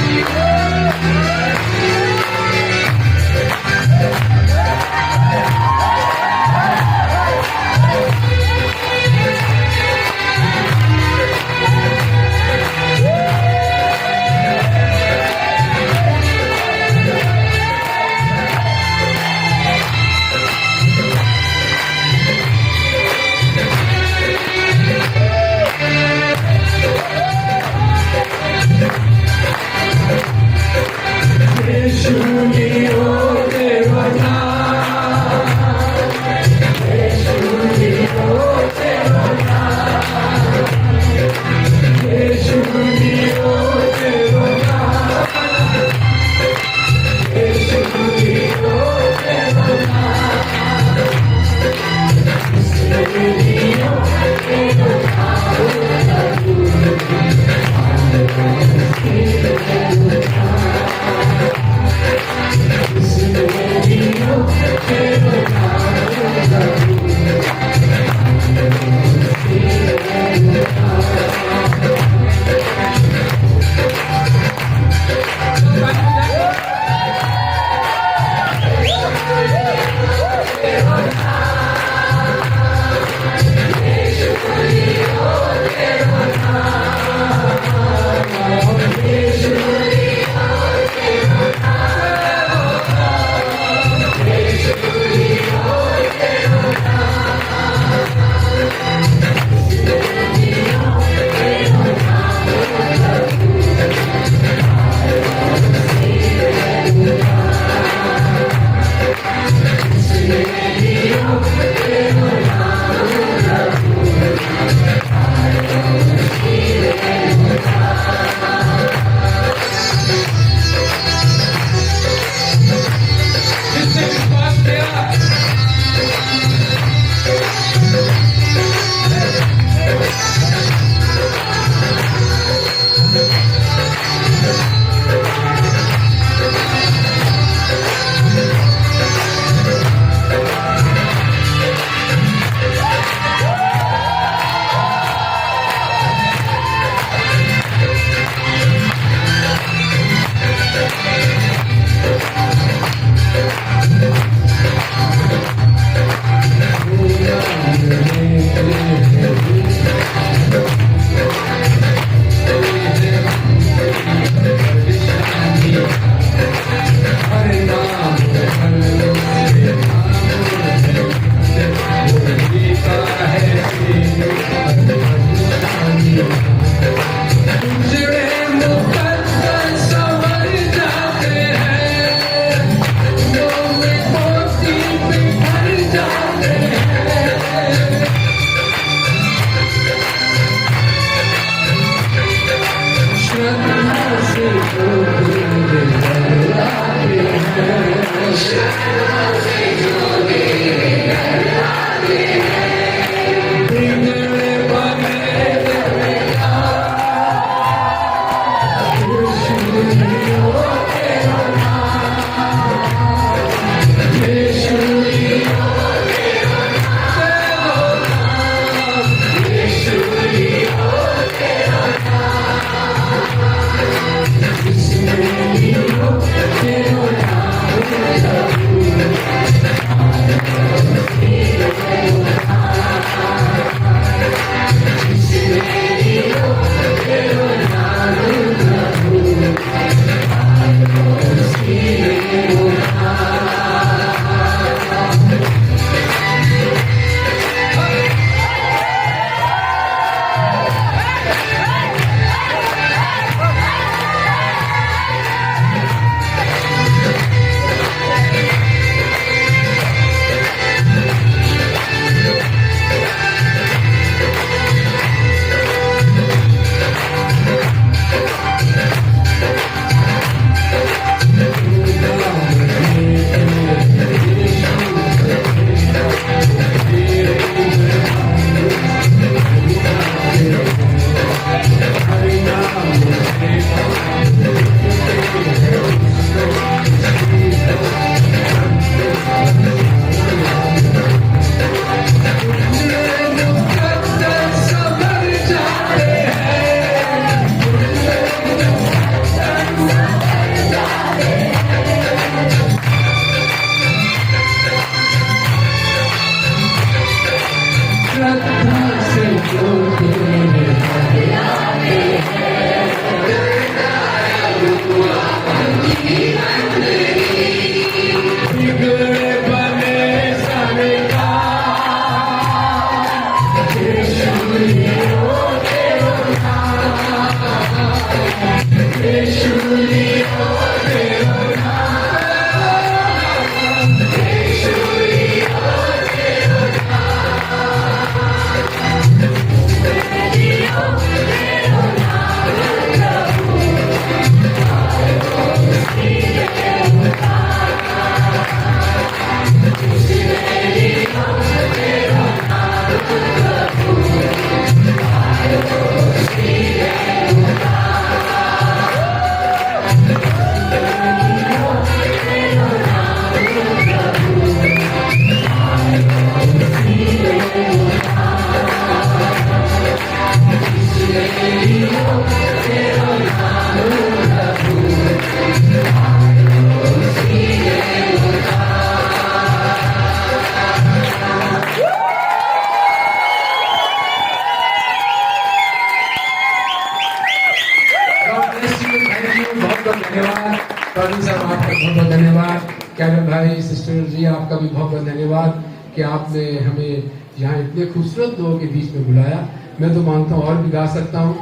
कैरल भाई, सिस्टर जी, आपका भी बहुत बहुत धन्यवाद कि आपने हमें यहाँ इतने खूबसूरत लोगों के बीच में बुलाया। मैं तो मानता हूँ और भी गा सकता हूँ,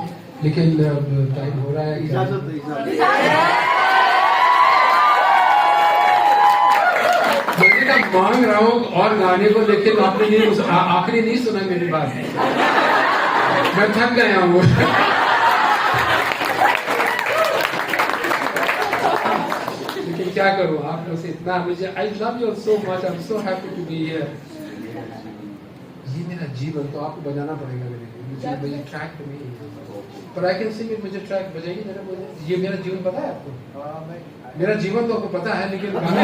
लेकिन अब टाइम हो रहा है। मैं मांग रहा हूँ और गाने को, लेकिन आपने नहीं आखिरी नहीं सुना मेरी बात। मैं थक गया हूँ। लेकिन क्या करूँ, आप लोग से इतना मुझे, I love you so much, I am so happy to be here. ये मेरा जीवन, तो आपको बजाना पड़ेगा मेरे लिए, मुझे ट्रैक तो नहीं, पर आई कैन सिंग इट। मुझे ट्रैक बजाइए मेरा, मुझे ये मेरा जीवन पता है आपको? मेरा जीवन तो आपको पता है, लेकिन गाने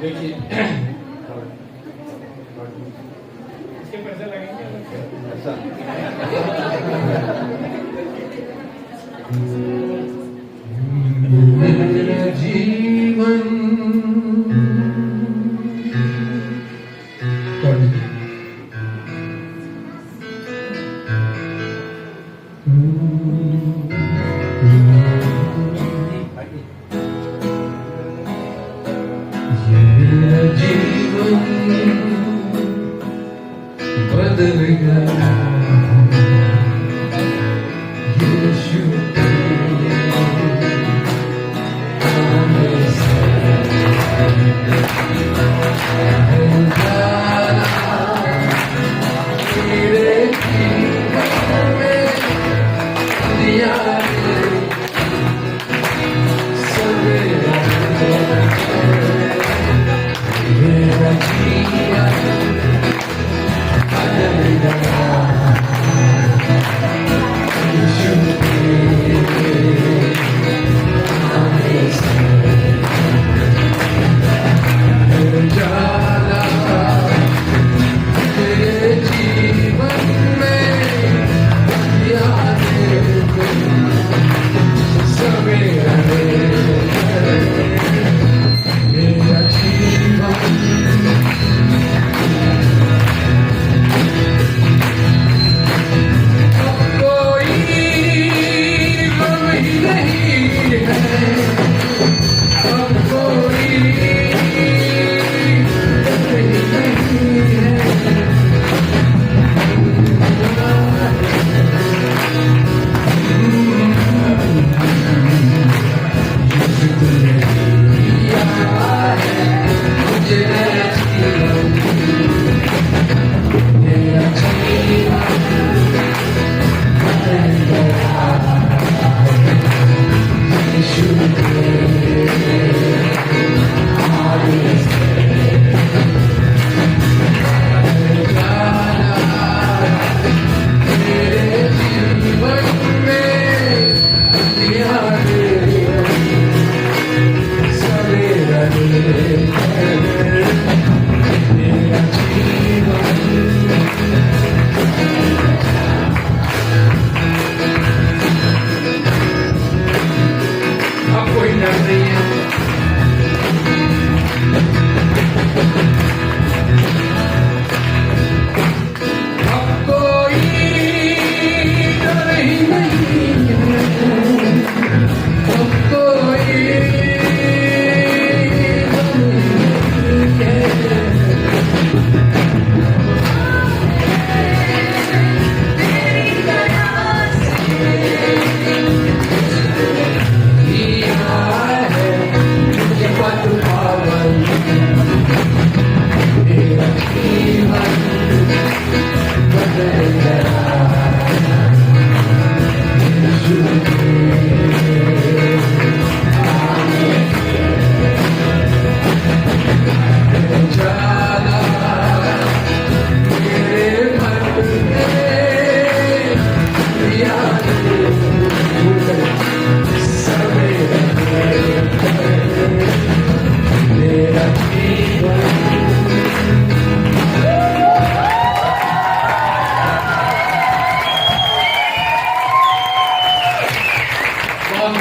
देखिए इसके पैसे लगेंगे। मेरा जीवन बदल गया यीशु तेरे जीवन में दिया सवेरा मेरा जीवन बदल गया यीशु जाला तेरे जीवन में याद सवेरा मेरा जीवन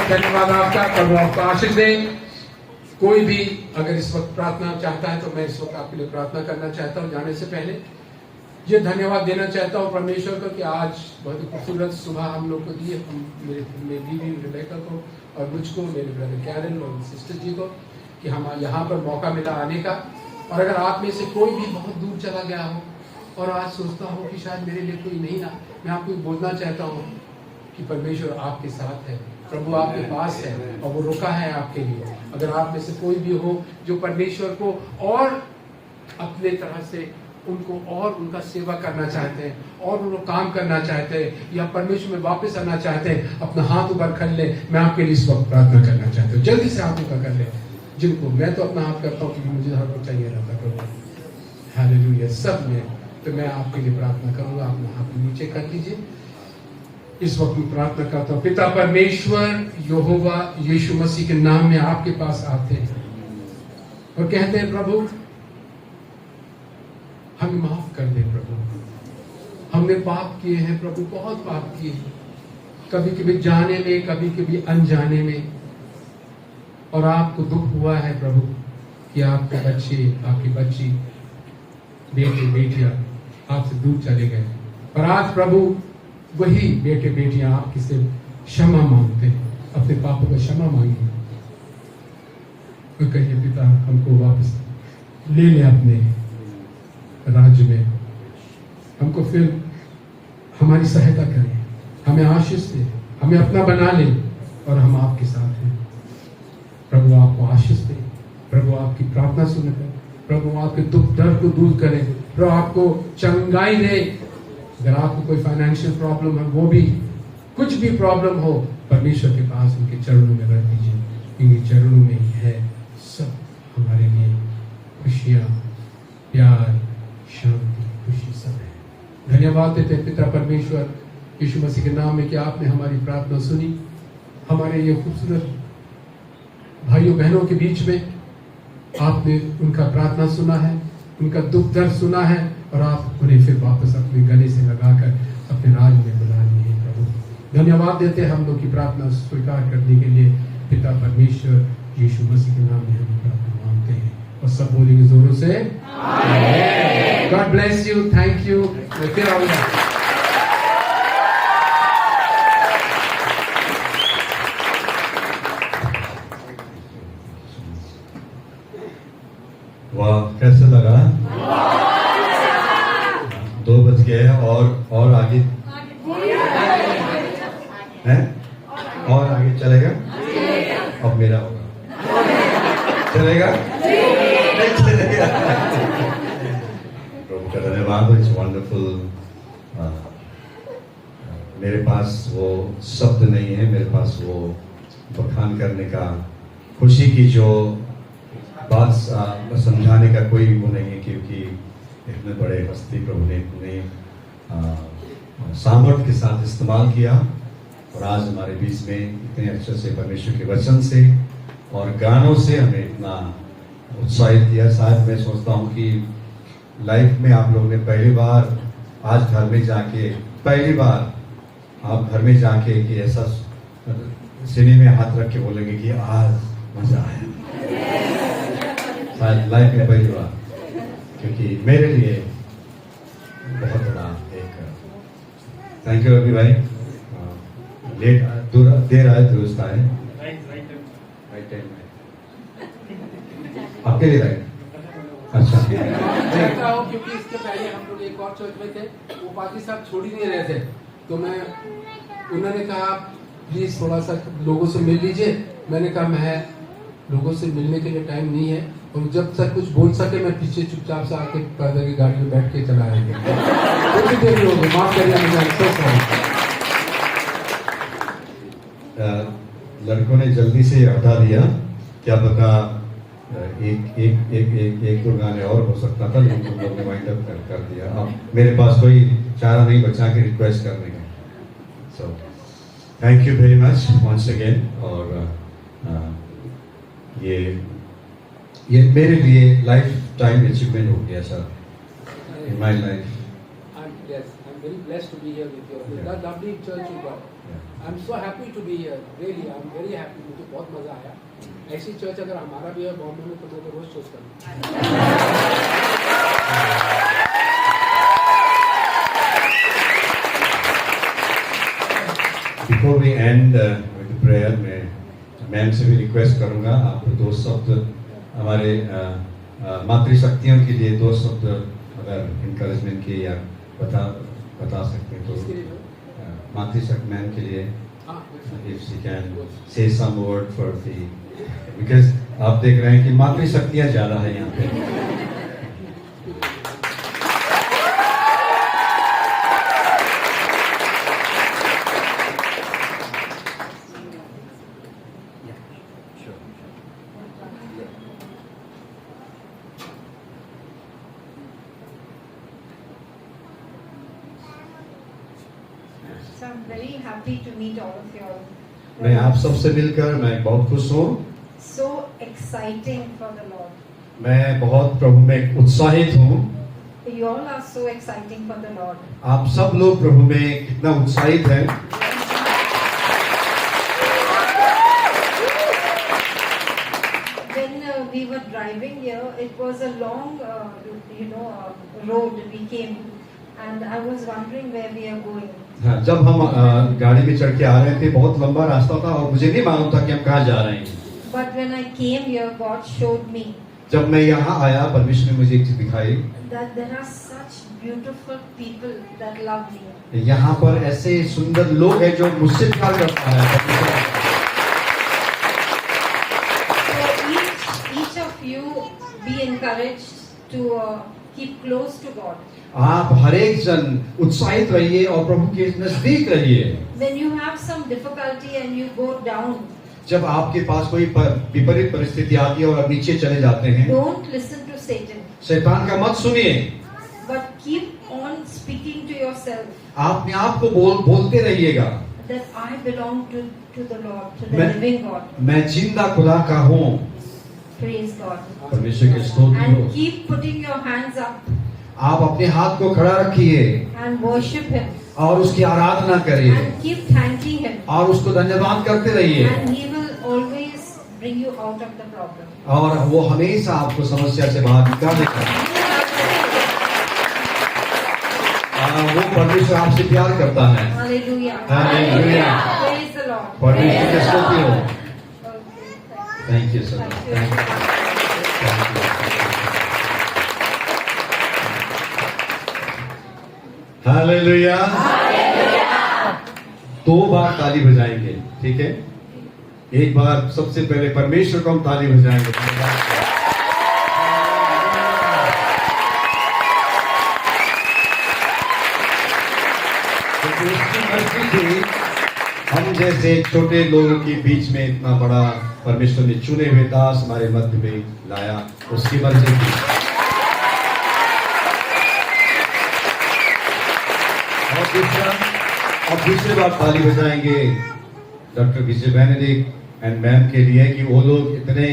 धन्यवाद आपका। प्रभु आपको आशीष दे। कोई भी अगर इस वक्त प्रार्थना चाहता है तो मैं इस वक्त आपके लिए प्रार्थना करना चाहता हूँ। जाने से पहले ये धन्यवाद देना चाहता हूँ परमेश्वर को कि आज बहुत ही खूबसूरत सुबह हम लोग को दी, मेरी बीवी रिबेका को और मुझको, मेरे ब्रदर कैरन और सिस्टर जी को, कि हम यहाँ पर मौका मिला आने का। और अगर आप में से कोई भी बहुत दूर चला गया हो और आज सोचता हो कि शायद मेरे लिए कोई नहीं ना, मैं आपको बोलना चाहता हूँ कि परमेश्वर आपके साथ है, प्रभु आपके पास है और वो रुका है आपके लिए। अगर आप में से कोई भी हो जो परमेश्वर को और अपने तरह से उनको और उनका सेवा करना चाहते हैं और उनको काम करना चाहते हैं या परमेश्वर में वापस आना चाहते हैं, अपना हाथ ऊपर कर ले। मैं आपके लिए इस वक्त प्रार्थना करना चाहता हूँ। जल्दी से हाथ ऊपर कर ले जिनको, मैं तो अपना हाथ करता हूँ क्योंकि मुझे हर कुछ चाहिए रहता प्रभु। हालेलुया। सब में तो मैं आपके लिए प्रार्थना करूंगा। अपना हाथ नीचे कर लीजिए। इस वक्त मैं प्रार्थना करता हूँ। पिता परमेश्वर यहोवा यीशु मसीह के नाम में आपके पास आते हैं और कहते हैं प्रभु हमें माफ कर दे प्रभु, हमने पाप किए हैं प्रभु, बहुत पाप किए, कभी कभी जाने में, कभी कभी अनजाने में। और आपको दुख हुआ है प्रभु कि आपके बच्चे, आपकी बच्ची, बेटे बेटियां आपसे दूर चले गए। और आज प्रभु वही बेटे बेटियां आपकी से क्षमा मांगते हैं, अपने पापों का क्षमा मांगिए और कहिए पिता हमको वापस ले ले अपने राज्य में, हमको फिर हमारी सहायता करें, हमें आशीष दे, हमें अपना बना ले और हम आपके साथ हैं। प्रभु आपको आशीष दे, प्रभु आपकी प्रार्थना सुने, प्रभु आपके दुख दर्द को दूर करे, प्रभु आपको चंगाई दे। अगर आपको कोई फाइनेंशियल प्रॉब्लम है, वो भी, कुछ भी प्रॉब्लम हो, परमेश्वर के पास उनके चरणों में रख दीजिए, इनके चरणों में ही है सब हमारे लिए खुशियां, प्यार, शांति, खुशी सब है। धन्यवाद देते पिता परमेश्वर यीशु मसीह के नाम में कि आपने हमारी प्रार्थना सुनी, हमारे ये खूबसूरत भाइयों बहनों के बीच में आपने उनका प्रार्थना सुना है, उनका दुख दर्द सुना है और आप उन्हें फिर वापस अपने गले से लगाकर अपने राज में बुला लिए हैं प्रभु। धन्यवाद देते हैं हम लोग की प्रार्थना स्वीकार करने के लिए पिता परमेश्वर यीशु मसीह के नाम में हम प्रार्थना मांगते हैं और सब बोलेंगे जोरों से God bless you, thank you. फिर आऊंगा। वाह, कैसे लगा? 2 बज गए और आगे है, और आगे चलेगा? अब मेरा होगा, चलेगा? नहीं चलेगा। प्रभु का धन्यवाद, इट्स वंडरफुल। मेरे पास वो शब्द नहीं है, मेरे पास वो बखान करने का, खुशी की जो बात समझाने का कोई वो नहीं है, क्योंकि इतने बड़े हस्ती प्रभु ने इतने सामर्थ्य के साथ इस्तेमाल किया और आज हमारे बीच में इतने अच्छे से परमेश्वर के वचन से और गानों से हमें इतना उत्साहित किया। शायद मैं सोचता हूँ कि लाइफ में आप लोगों ने पहली बार आज घर में जाके, पहली बार आप घर में जाके कि ऐसा सीने में हाथ रख के बोलेंगे कि आज मजा आया, शायद लाइफ में पहली बार, क्योंकि मेरे लिए बहुत बड़ा एक थैंक यू अभी भाई। लेट देर आए दुरुस्त आए, राइट टाइम में आपके लिए राइट। अच्छा, देखता हूँ क्योंकि इसके पहले हम लोग एक और चर्च में थे, वो पार्टी साहब छोड़ ही नहीं रहे थे, तो मैं, उन्होंने कहा प्लीज थोड़ा सा लोगों से मिल लीजिए। मैंने कहा मैं लोगों से मिलने के लिए टाइम नहीं है, और जब तक कुछ बोल सके मैं पीछे चुपचाप से आके पैदल की गाड़ी में बैठ के चला आएंगे। कुछ देर लोग माफ करिए मुझे। लड़कों ने जल्दी से हटा दिया, क्या पता एक दो गाने और हो सकता था, लेकिन तुम लोग ने वाइंड अप कर दिया। अब मेरे पास कोई चारा नहीं बचा के रिक्वेस्ट करने का। So thank you very much once again. और ये मेरे लिए लाइफ टाइम अचीवमेंट हो गया sir in my life. I'm very blessed to be here with you. With that lovely church you got. I'm so happy to be here. Really, I'm very happy. मुझे बहुत मजा आया। ऐसी church अगर हमारा भी है बॉम्बे में तो मैं तो रोज चर्च करूँ। Before we end with the prayer, मैं मैम से भी रिक्वेस्ट करूँगा आप 2 शब्द हमारे मातृशक्तियों के लिए 2 शब्द अगर इनकरेजमेंट के या बता सकते हैं तो मातृशक्ति मैम के लिए, if she can say some word for the, because आप देख रहे हैं कि मातृशक्तियाँ ज़्यादा है यहाँ पे। So I'm very happy to meet all of you all. मैं आप सबसे मिलकर मैं बहुत खुश हूँ। So exciting for the Lord. मैं बहुत प्रभु में उत्साहित हूँ। You all are so exciting for the Lord. आप सब लोग प्रभु में कितना उत्साहित हैं। When we were driving here, it was a long, road we came, and I was wondering where we are going. हाँ, जब हम गाड़ी में चढ़ के आ रहे थे, बहुत लंबा रास्ता था और मुझे नहीं मालूम था कि हम कहाँ जा रहे हैं। But when I came here, God showed me जब मैं यहाँ आया, परमेश्वर ने मुझे एक चीज दिखाई, that there are such beautiful people that love me. यहाँ पर ऐसे सुंदर लोग हैं जो मुझसे प्यार करता है। So each of you be encouraged to keep close to God. आप हर एक जन उत्साहित रहिए और प्रभु के नजदीक रहिए। When you have some difficulty and you go down, जब आपके पास कोई विपरीत परिस्थिति आती है और आप नीचे चले जाते हैं, don't listen to Satan, शैतान का मत सुनिए, but keep on speaking to yourself आप अपने आप को बोलते रहिएगा that I belong to the Lord, to the मैं- living God. मैं जिंदा खुदा का हूँ। Praise God. परमेश्वर के स्तोत्र हो। And keep putting your hands up आप अपने हाथ को खड़ा रखिए and worship Him और उसकी आराधना करिए and keep thanking Him, और उसको धन्यवाद करते रहिए and He will always bring you out of the problem. और वो हमेशा आपको समस्या से बाहर निकालेगा। वो परमेश्वर आपसे प्यार करता है। Hallelujah. Hallelujah. Praise the Lord. परमेश्वर के स्तोत्र हो। Okay, thank you sir. thank you. Hallelujah. 2 बार ताली बजाएंगे, ठीक है? एक बार सबसे पहले परमेश्वर को हम ताली बजाएंगे। क्योंकि उसकी मर्जी थी हम जैसे छोटे लोगों के बीच में इतना बड़ा परमेश्वर ने चुने हुए दास हमारे मध्य में लाया, उसकी मर्जी थी। अब दूसरी बार ताली बजाएंगे doctor Vijay Benedict and ma'am के लिए कि वो लोग इतने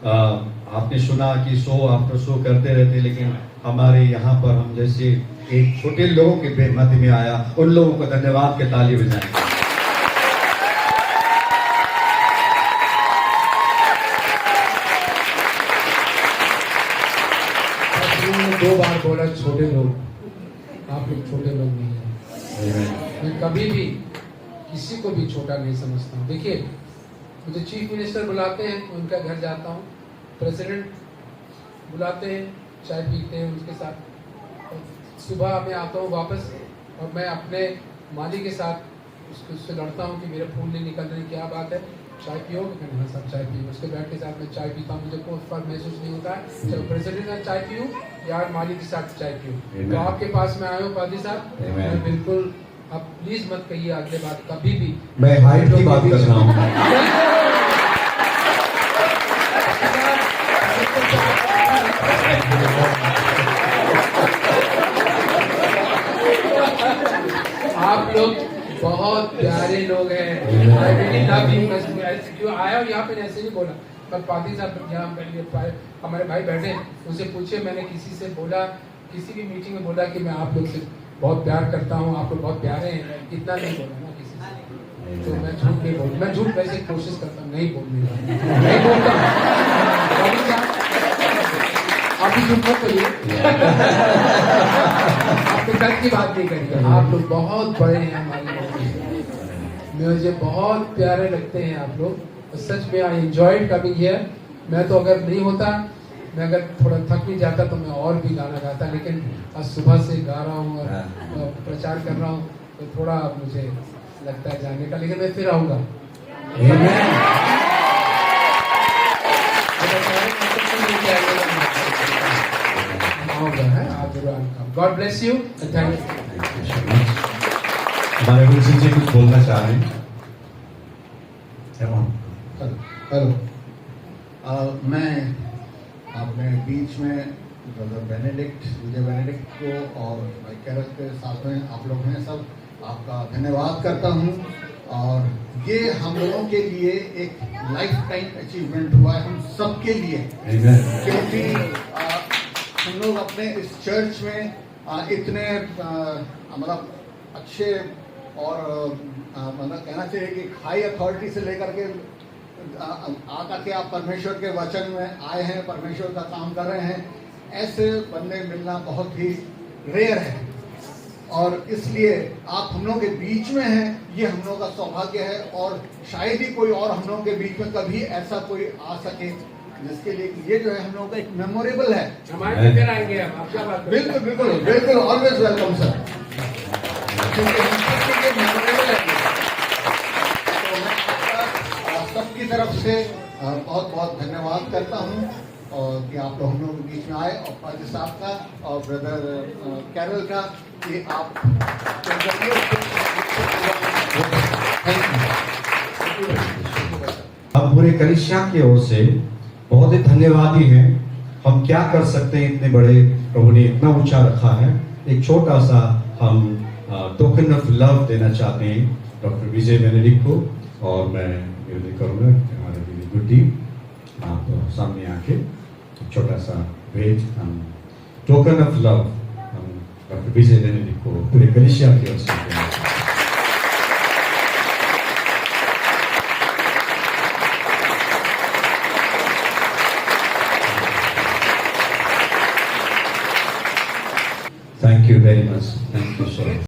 आपने सुना कि शो आफ्टर शो करते रहते, लेकिन हमारे यहाँ पर हम जैसे एक छोटे लोगों के मध्य में आया, उन लोगों को धन्यवाद के ताली बजाएंगे। उन्होंने 2 बार बोला छोटे लोग, आप लोग छोटे लोग नहीं हैं। मैं कभी भी किसी को भी छोटा नहीं समझता हूँ। देखिए, मुझे चीफ मिनिस्टर बुलाते हैं, उनका घर जाता हूँ, प्रेसिडेंट बुलाते हैं, चाय पीते हैं उनके साथ, सुबह मैं आता हूँ वापस और मैं अपने माली के साथ उससे लड़ता हूँ कि मेरे फूल नहीं निकल रहे, क्या बात है, चाय पियोगे? कहते हैं सब चाय पियो। उसके बैठ के साथ मैं चाय पीता हूँ, मुझे कोई फर्क महसूस नहीं होता है, चलो प्रेसिडेंट के साथ चाय पीऊँ या माली के साथ चाय पीऊँ। तो आपके पास में आए हो पादी साहब, मैं बिल्कुल, आप प्लीज मत कहिए अगले बात कभी भी। मैं हाइट की बात कर रहा हूँ। आप लोग बहुत प्यारे लोग हैं। I really love you। क्यों आया हो यहाँ पे, ऐसे नहीं बोला, पर पादी साहब यहाँ हमारे भाई बैठे, उनसे पूछे, मैंने किसी से बोला, किसी भी मीटिंग में बोला कि मैं आप लोग से बहुत प्यार करता हूँ, आप लोग बहुत प्यारे हैं, इतना नहीं बोला ना किसी से। तो मैं झूठ नहीं बोल, मैं झूठ वैसे कोशिश करता हूँ नहीं बोलने का, नहीं बोलता हूँ। आप भी झूठ मत कहिए, आप तो कल की बात नहीं करिए। आप लोग बहुत बड़े हैं हमारे लिए, मुझे बहुत प्यारे लगते हैं आप लोग, सच में आई एंजॉयड कमिंग हियर। मैं तो अगर नहीं होता, मैं अगर थोड़ा थक भी जाता तो मैं और भी गाना गाता, लेकिन आज सुबह से गा रहा हूँ और प्रचार कर रहा हूँ, तो थोड़ा मुझे लगता है जाने का, लेकिन मैं फिर आऊँगा। God bless you and thank you. हमारे विल्सन जी कुछ बोलना चाह रहे हैं। हेलो, मैं अपने बीच में ब्रदर बेनेडिक्ट, विजय बेनेडिक्ट को और भाई कैरस के साथ में आप लोग हैं, सब आपका धन्यवाद करता हूं। और ये हम लोगों के लिए एक लाइफ टाइम अचीवमेंट हुआ है, हम सबके लिए, क्योंकि हम लोग अपने इस चर्च में इतने मतलब अच्छे और मतलब कहना चाहिए कि हाई अथॉरिटी से लेकर के आकर के आप परमेश्वर के वचन में आए हैं, परमेश्वर का काम कर रहे हैं, ऐसे बंदे मिलना बहुत ही रेयर है। और इसलिए आप हम लोगों के बीच में हैं, ये हम लोगों का सौभाग्य है। और शायद ही कोई और हम लोगों के बीच में कभी ऐसा कोई आ सके जिसके लिए ये जो है हम लोगों का एक मेमोरेबल है। हमारे लेकर आएंगे हम, आपका बात बिल्कुल बिल्कुल बिल्कुल, ऑलवेज वेलकम सर, क्योंकि हम सबके लिए मेमोरेबल है। तो मैं आपका सबकी तरफ से बहुत बहुत धन्यवाद करता हूँ और कि आप लोग हम लोग के बीच में आए, और पाजी साहब का और ब्रदर कैरल का कि आप हम पूरे कलीसिया की ओर से बहुत ही धन्यवादी हैं। हम क्या कर सकते हैं, इतने बड़े प्रभु ने इतना ऊंचा रखा है। एक छोटा सा हम टोकन ऑफ लव देना चाहते हैं डॉक्टर विजय बेनेडिक्ट को, और मैं निवेदन करूंगा कि हमारे लिए गुड टीम आप सामने आके छोटा सा भेंट हम टोकन ऑफ लव हम डॉक्टर विजय बेनेडिक्ट को पूरे कलीसिया की ओर से देना चाहते हैं। Thank you very much. Thank you so much.